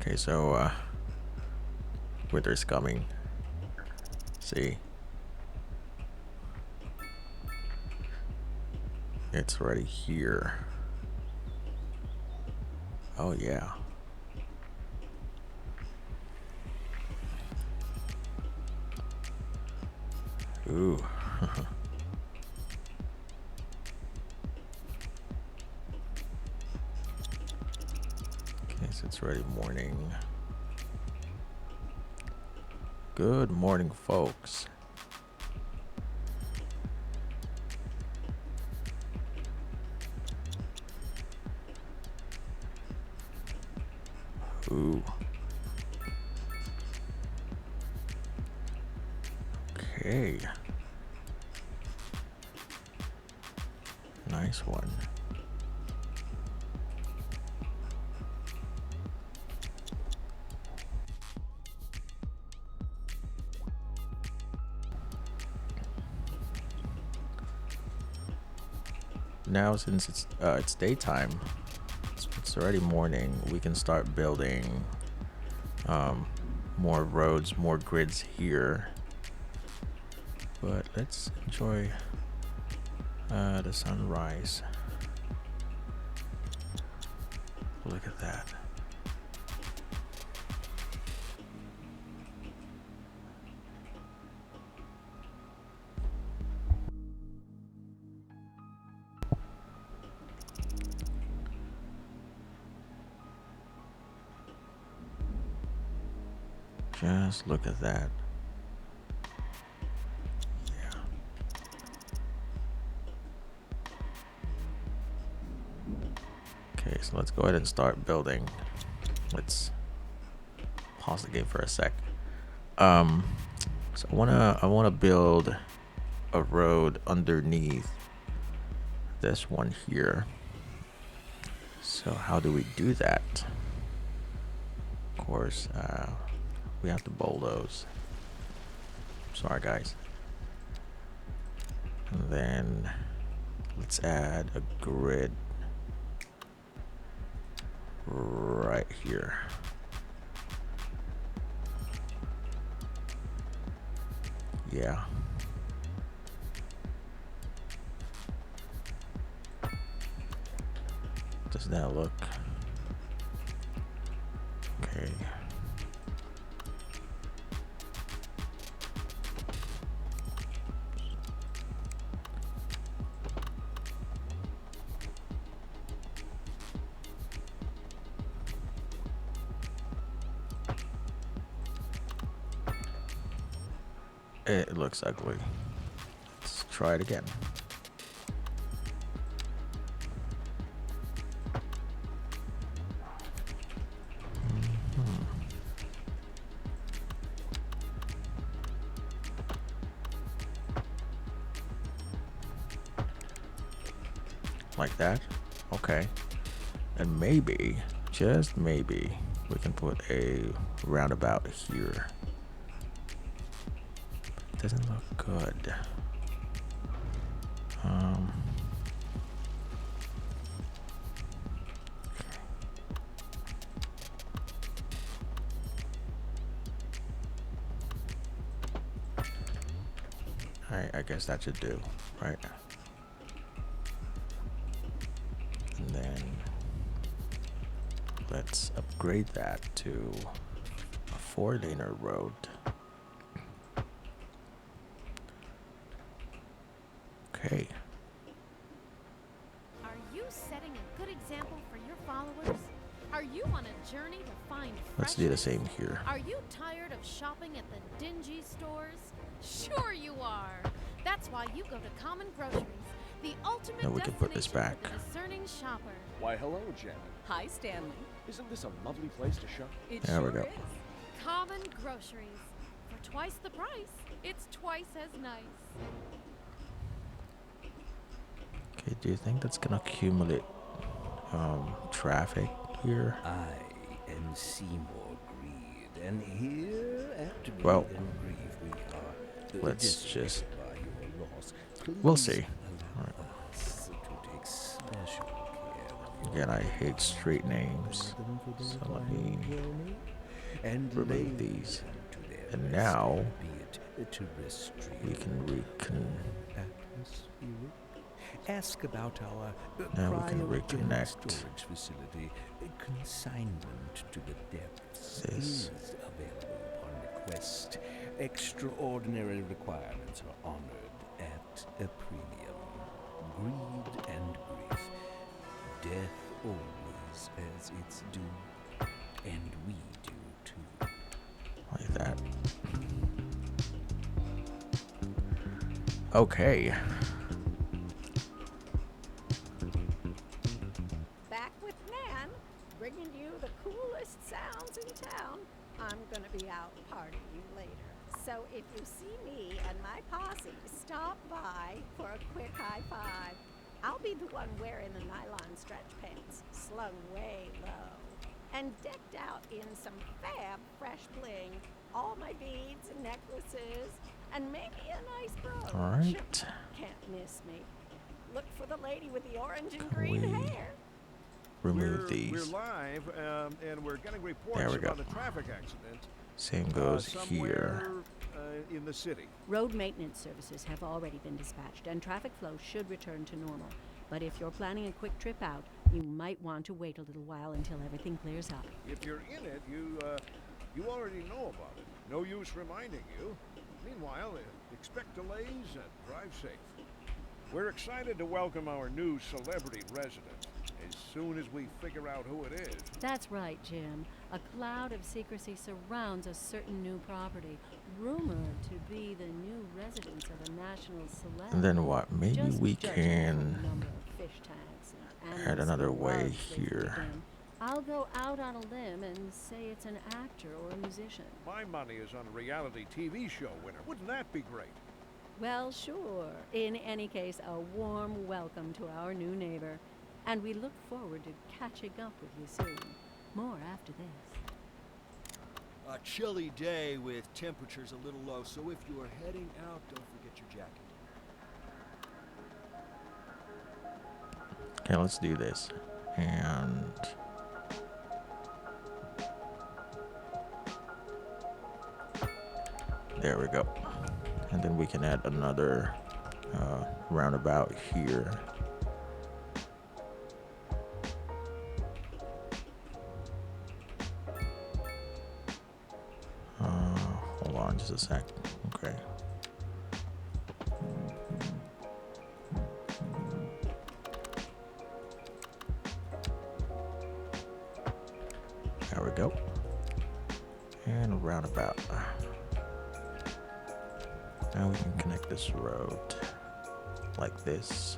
S1: Okay, so winter's coming. See, it's already here. Oh yeah. Ooh. Okay, so it's already morning. Good morning, folks. Ooh. Okay. Nice one. Now, since it's daytime, it's already morning. We can start building more roads, more grids here. But let's enjoy the sunrise. Look at that. Just look at that. Yeah. Okay, so let's go ahead and start building. Let's pause the game for a sec. So I wanna build a road underneath this one here. So how do we do that? Of course, we have to bulldoze. Sorry, guys. And then let's add a grid right here. Yeah. Does that look okay? It looks ugly. Let's try it again. Like that. Okay. And maybe, just maybe, we can put a roundabout here. Doesn't look good. I guess that should do, right? And then let's upgrade that to a 4-laner road. Okay.
S2: Are you setting a good example for your followers? Are you on a journey to find
S1: Let's do the
S2: freshness?
S1: same here.
S2: Are you tired of shopping at the dingy stores? Sure you are. That's why you go to Common Groceries, the ultimate
S1: Now we can put this
S2: destination
S1: back.
S2: for the discerning shopper.
S4: Why, hello, Janet.
S7: Hi, Stanley.
S4: Isn't this a lovely place to shop?
S7: It
S1: There we
S7: sure
S1: go.
S7: is.
S2: Common Groceries. For twice the price, it's twice as nice.
S1: Okay, do you think that's gonna accumulate traffic here?
S5: I am Seymour Greed, and here at Greed
S1: Well,
S5: and Grief we are
S1: let's just-
S5: by your loss.
S1: We'll
S5: Please
S1: see.
S5: allow us to take special care of your
S1: Again, I hate street names.
S5: them for their
S1: So let me
S5: fine journey, and
S1: remove
S5: lay
S1: these.
S5: them to their
S1: And
S5: rest,
S1: now
S5: be it terrestrial,
S1: we can
S5: atmospheric. Ask about our
S1: Now we can
S5: cryogenic
S1: reconnect
S5: storage facility. Consignment to the depths
S1: this.
S5: is available upon request. Extraordinary requirements are honored at a premium. Greed and grief. Death always has its due, and we do too.
S1: like that. Okay.
S7: Back with Nan. bringing you the coolest sounds in town. I'm gonna be out partying later. So if you see me and my posse, stop by for a quick high five. I'll be the one wearing the nylon stretch pants, slung way low, and decked out in some fab fresh bling. All my beads and necklaces, and maybe a nice brooch.
S1: All right.
S7: Can't miss me. Look for the lady with the orange and
S1: Can
S7: green
S1: we
S7: hair.
S1: remove
S3: We're
S1: these?
S3: live, and we're getting
S1: There
S3: reports
S1: we go.
S3: about a traffic accident
S1: Same goes
S3: somewhere
S1: here.
S3: in the city.
S6: Road maintenance services have already been dispatched, and traffic flow should return to normal. But if you're planning a quick trip out, you might want to wait a little while until everything clears up.
S3: If you're in it, you already know about it. No use reminding you. Meanwhile, expect delays and drive safe. We're excited to welcome our new celebrity resident as soon as we figure out who it is.
S6: That's right, Jim. A cloud of secrecy surrounds a certain new property, rumored to be the new residence of a national celeb.
S1: And then what? Maybe
S6: Just
S1: we
S6: judging
S1: can
S6: from the number of fish tanks and
S1: add
S6: animal
S1: another
S6: skin
S1: way
S6: rugs they've
S1: here.
S6: taken, I'll go out on a limb and say it's an actor or a musician.
S3: My money is on a reality TV show winner. Wouldn't that be great?
S6: Well, sure. In any case, a warm welcome to our new neighbor. And we look forward to catching up with you soon. More after this.
S8: A chilly day with temperatures a little low, so if you're heading out, don't forget your jacket.
S1: Okay, let's do this. And there we go. And then we can add another roundabout here. Hold on just a sec. Okay. There we go. And a roundabout. Now we can connect this road like this.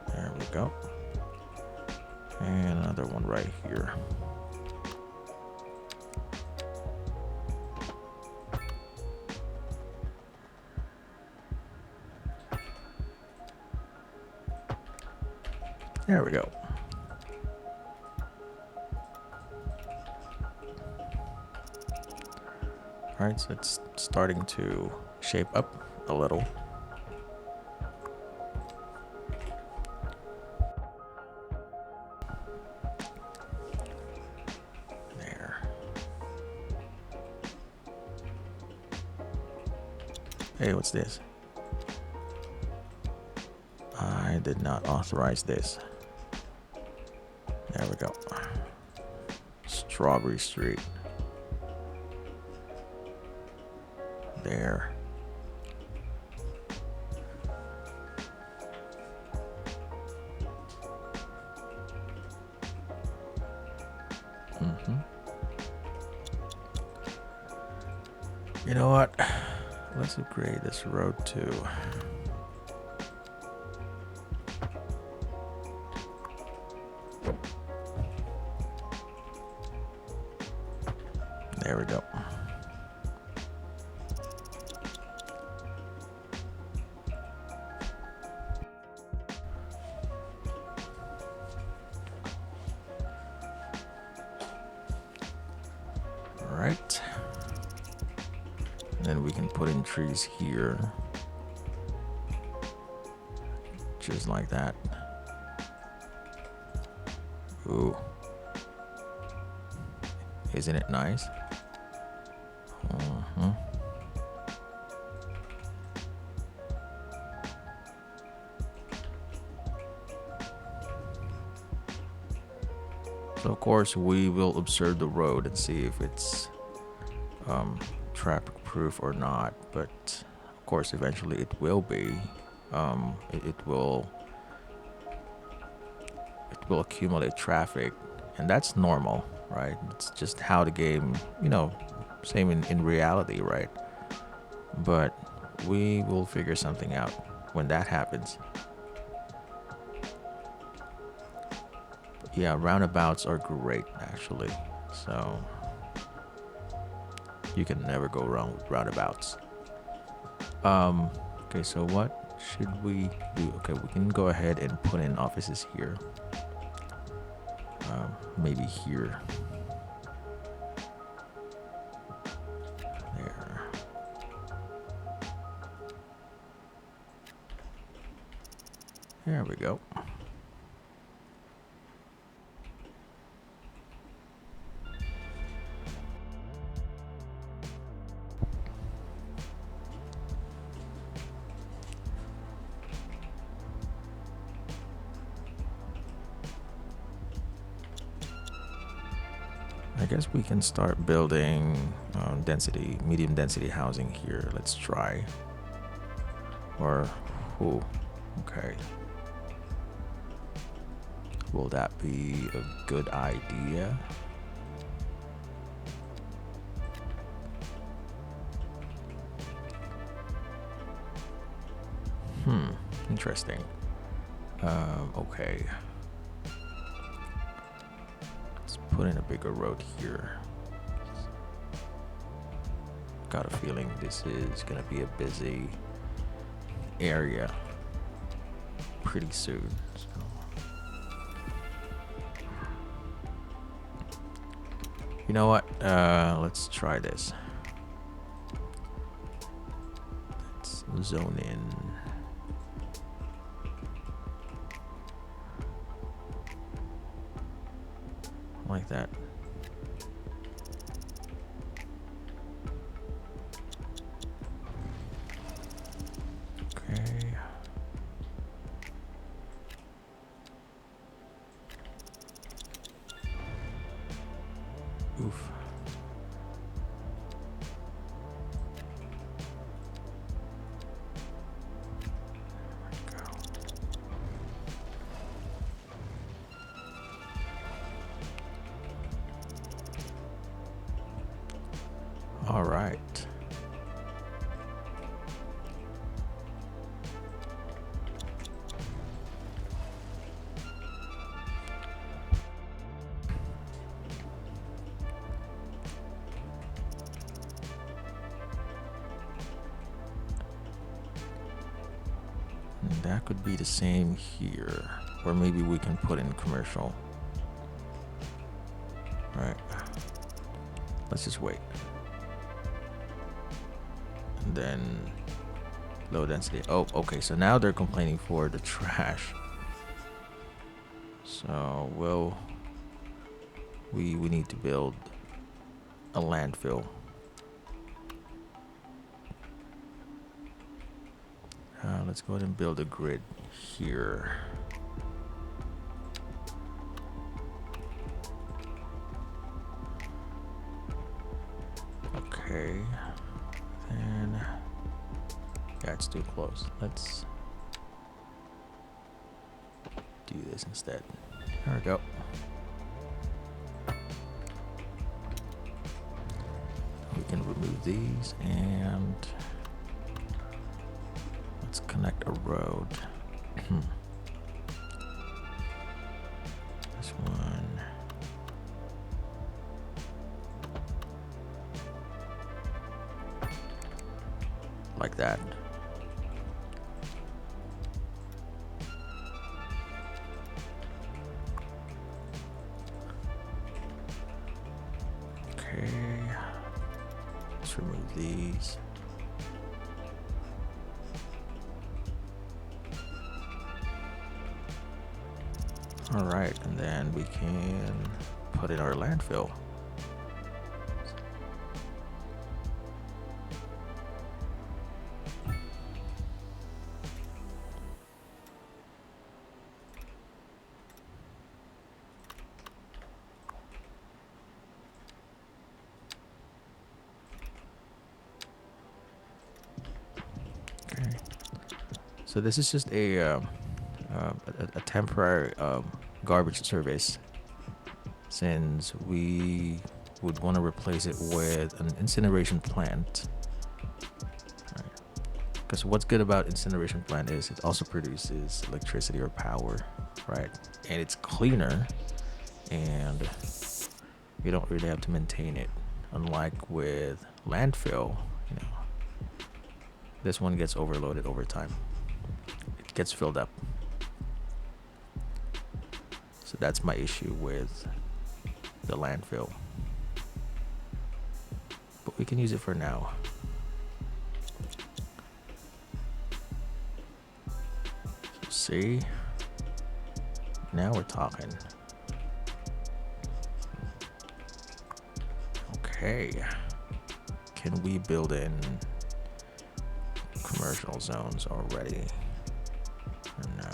S1: There we go. And another one right here. There we go. Alright, so it's starting to shape up a little. There. Hey, what's this? I did not authorize this. There we go. Strawberry Street. There. You know what? Let's upgrade this road too. There we go. All right. And then we can put in trees here. Just like that. Ooh. Isn't it nice? So of course we will observe the road and see if it's traffic proof or not, but of course eventually it will be. It will accumulate traffic, and that's normal, right? It's just how the game, same in reality, right? But we will figure something out when that happens. But yeah, roundabouts are great actually. So you can never go wrong with roundabouts. Okay, so what should we do? Okay, we can go ahead and put in offices here. Maybe here. There. There we go. I guess we can start building medium density housing here. Let's try. Or, oh, okay. Will that be a good idea? Interesting. Okay. Let's put in a bigger road here. Got a feeling this is gonna be a busy area pretty soon. So. You know what? Let's try this. Let's zone in. Like that. Okay. Oof. All right. That could be the same here, or maybe we can put in commercial. All right. Let's just wait. And then low density. Oh, okay. So now they're complaining for the trash. So we need to build a landfill. Let's go ahead and build a grid here. Okay. And yeah, it's too close. Let's do this instead. There we go. We can remove these and let's connect a road. This one. Like that. Okay. Let's remove these. All right, and then we can put in our landfill. Okay. So this is just a temporary garbage service, since we would want to replace it with an incineration plant. Right. Because what's good about incineration plant is it also produces electricity or power, right? And it's cleaner, and you don't really have to maintain it. Unlike with landfill, you know, this one gets overloaded over time. It gets filled up. So that's my issue with the landfill. But we can use it for now. So see, now we're talking. Okay, can we build in commercial zones already? Or no?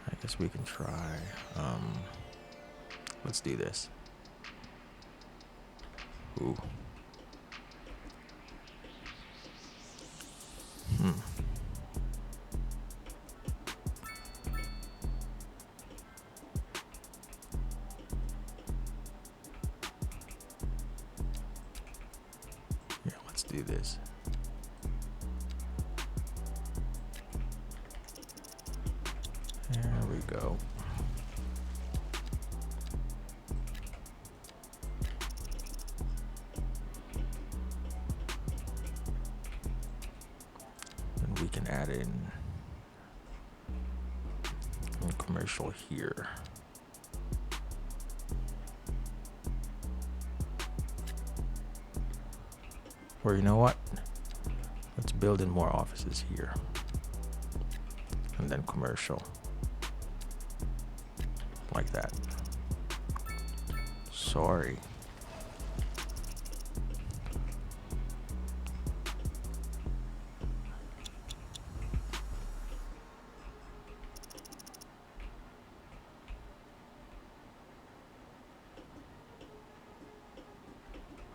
S1: I guess we can try. Let's do this. Ooh. Yeah, let's do this. There we go. And we can add in a commercial here. Or you know what? Let's build in more offices here. And then commercial. Like that. Sorry.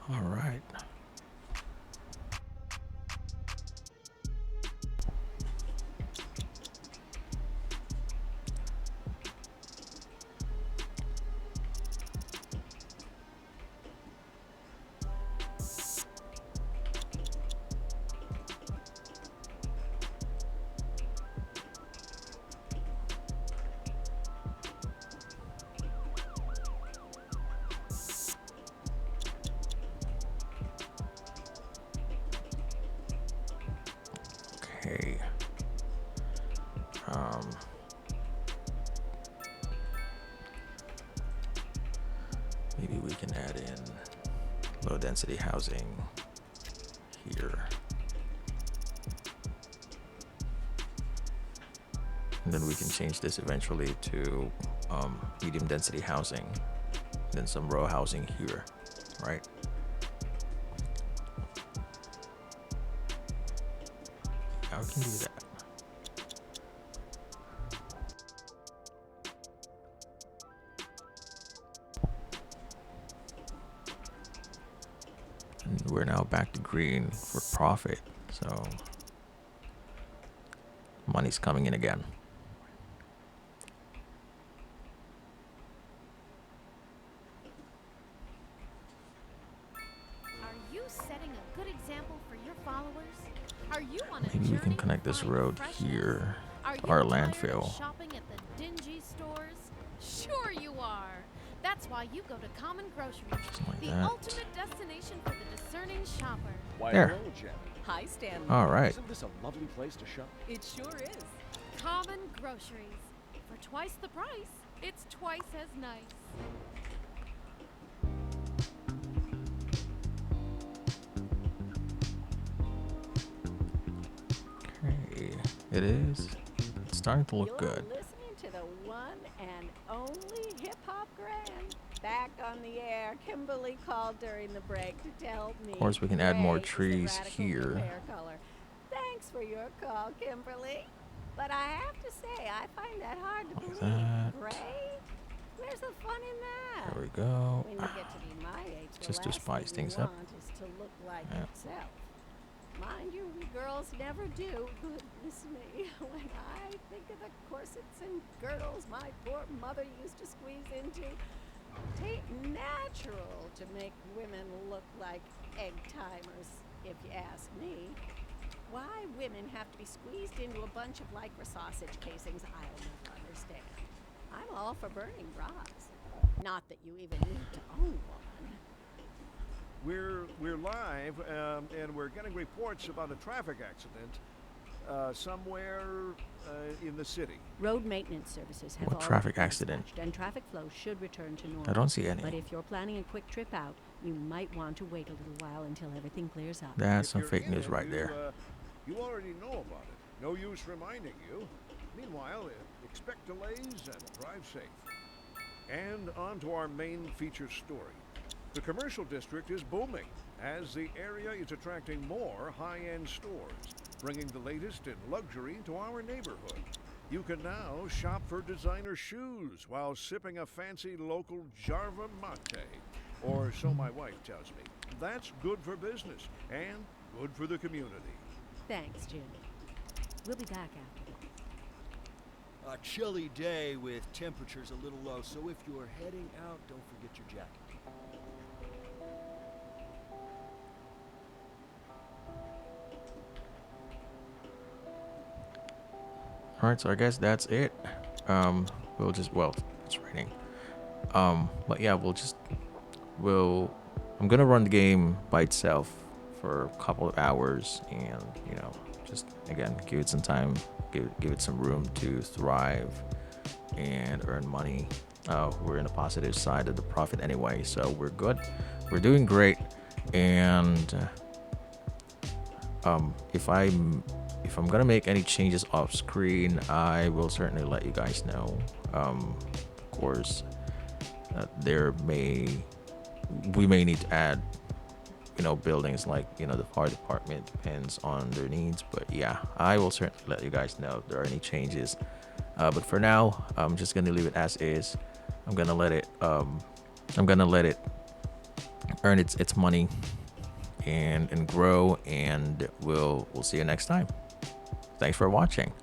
S1: All right. Okay. Maybe we can add in low density housing here. And then we can change this eventually to medium density housing. And then some row housing here, right? Yeah, we can do that. And we're now back to green for profit, so money's coming in again.
S2: Are you setting a good example for your followers? Are you on a
S1: Maybe we
S2: journey
S1: can
S2: to
S1: connect this
S2: find
S1: road
S2: freshness?
S1: here
S2: Are
S1: to
S2: you
S1: our
S2: tired of
S1: landfill.
S2: shopping at the dingy stores? Sure you are. That's why you go to Common Groceries,
S1: Just like
S2: the
S1: that.
S2: ultimate destination for the discerning shopper.
S4: Why,
S1: There.
S4: hello, Jenny.
S7: Hi, Stanley.
S1: All right.
S4: Isn't this a lovely place to shop?
S7: It sure is.
S2: Common Groceries. For twice the price, it's twice as nice.
S1: Okay, it is. It's starting to look
S7: You're
S1: good.
S7: listening to the one and only Hip Hop Grand. Back on the air, Kimberly called during the break to tell me.
S1: Of course, we can add more
S7: gray is a
S1: trees
S7: radical
S1: here.
S7: repair color. Thanks for your call, Kimberly. But I have to say, I find that hard to
S1: Like
S7: believe.
S1: that.
S7: Gray? Where's the fun in that?
S1: There we go.
S7: When you get to be my age, the
S1: Just to
S7: last
S1: spice
S7: thing
S1: things
S7: you
S1: up.
S7: want is to look like
S1: Yeah.
S7: yourself. Mind you, we girls never do. Goodness me. When I think of the corsets and girdles my poor mother used to squeeze into, tain't natural to make women look like egg timers, if you ask me. Why women have to be squeezed into a bunch of lycra sausage casings, I'll never understand. I'm all for burning bras. Not that you even need to own one.
S3: We're live, and we're getting reports about a traffic accident somewhere in the city.
S6: Road maintenance services have
S1: What
S6: already
S1: traffic
S6: been
S1: accident?
S6: dispatched, and traffic flow should return to normal.
S1: I don't see any.
S6: But if you're planning a quick trip out, you might want to wait a little while until everything clears up.
S1: That's
S3: If
S1: some
S3: you're
S1: fake
S3: in
S1: news
S3: it,
S1: right there.
S3: You already know about it. No use reminding you. Meanwhile, expect delays and drive safe. And on to our main feature story. The commercial district is booming as the area is attracting more high-end stores, bringing the latest in luxury to our neighborhood. You can now shop for designer shoes while sipping a fancy local Jarva mate, or so my wife tells me. That's good for business and good for the community.
S6: Thanks, Jim. We'll be back after this.
S8: A chilly day with temperatures a little low, so if you're heading out, don't forget your jacket.
S1: All right, so I guess that's it. We'll just, well, it's raining. But yeah, I'm gonna run the game by itself for a couple of hours, and just again give it some time, give it some room to thrive and earn money. We're in the positive side of the profit anyway, so we're good. We're doing great, and if I'm gonna make any changes off screen, I will certainly let you guys know. Of course, we may need to add buildings like the fire department, depends on their needs, but yeah, I will certainly let you guys know if there are any changes. But for now, I'm just gonna leave it as is. I'm gonna let it earn its money and grow, and we'll see you next time. Thanks for watching.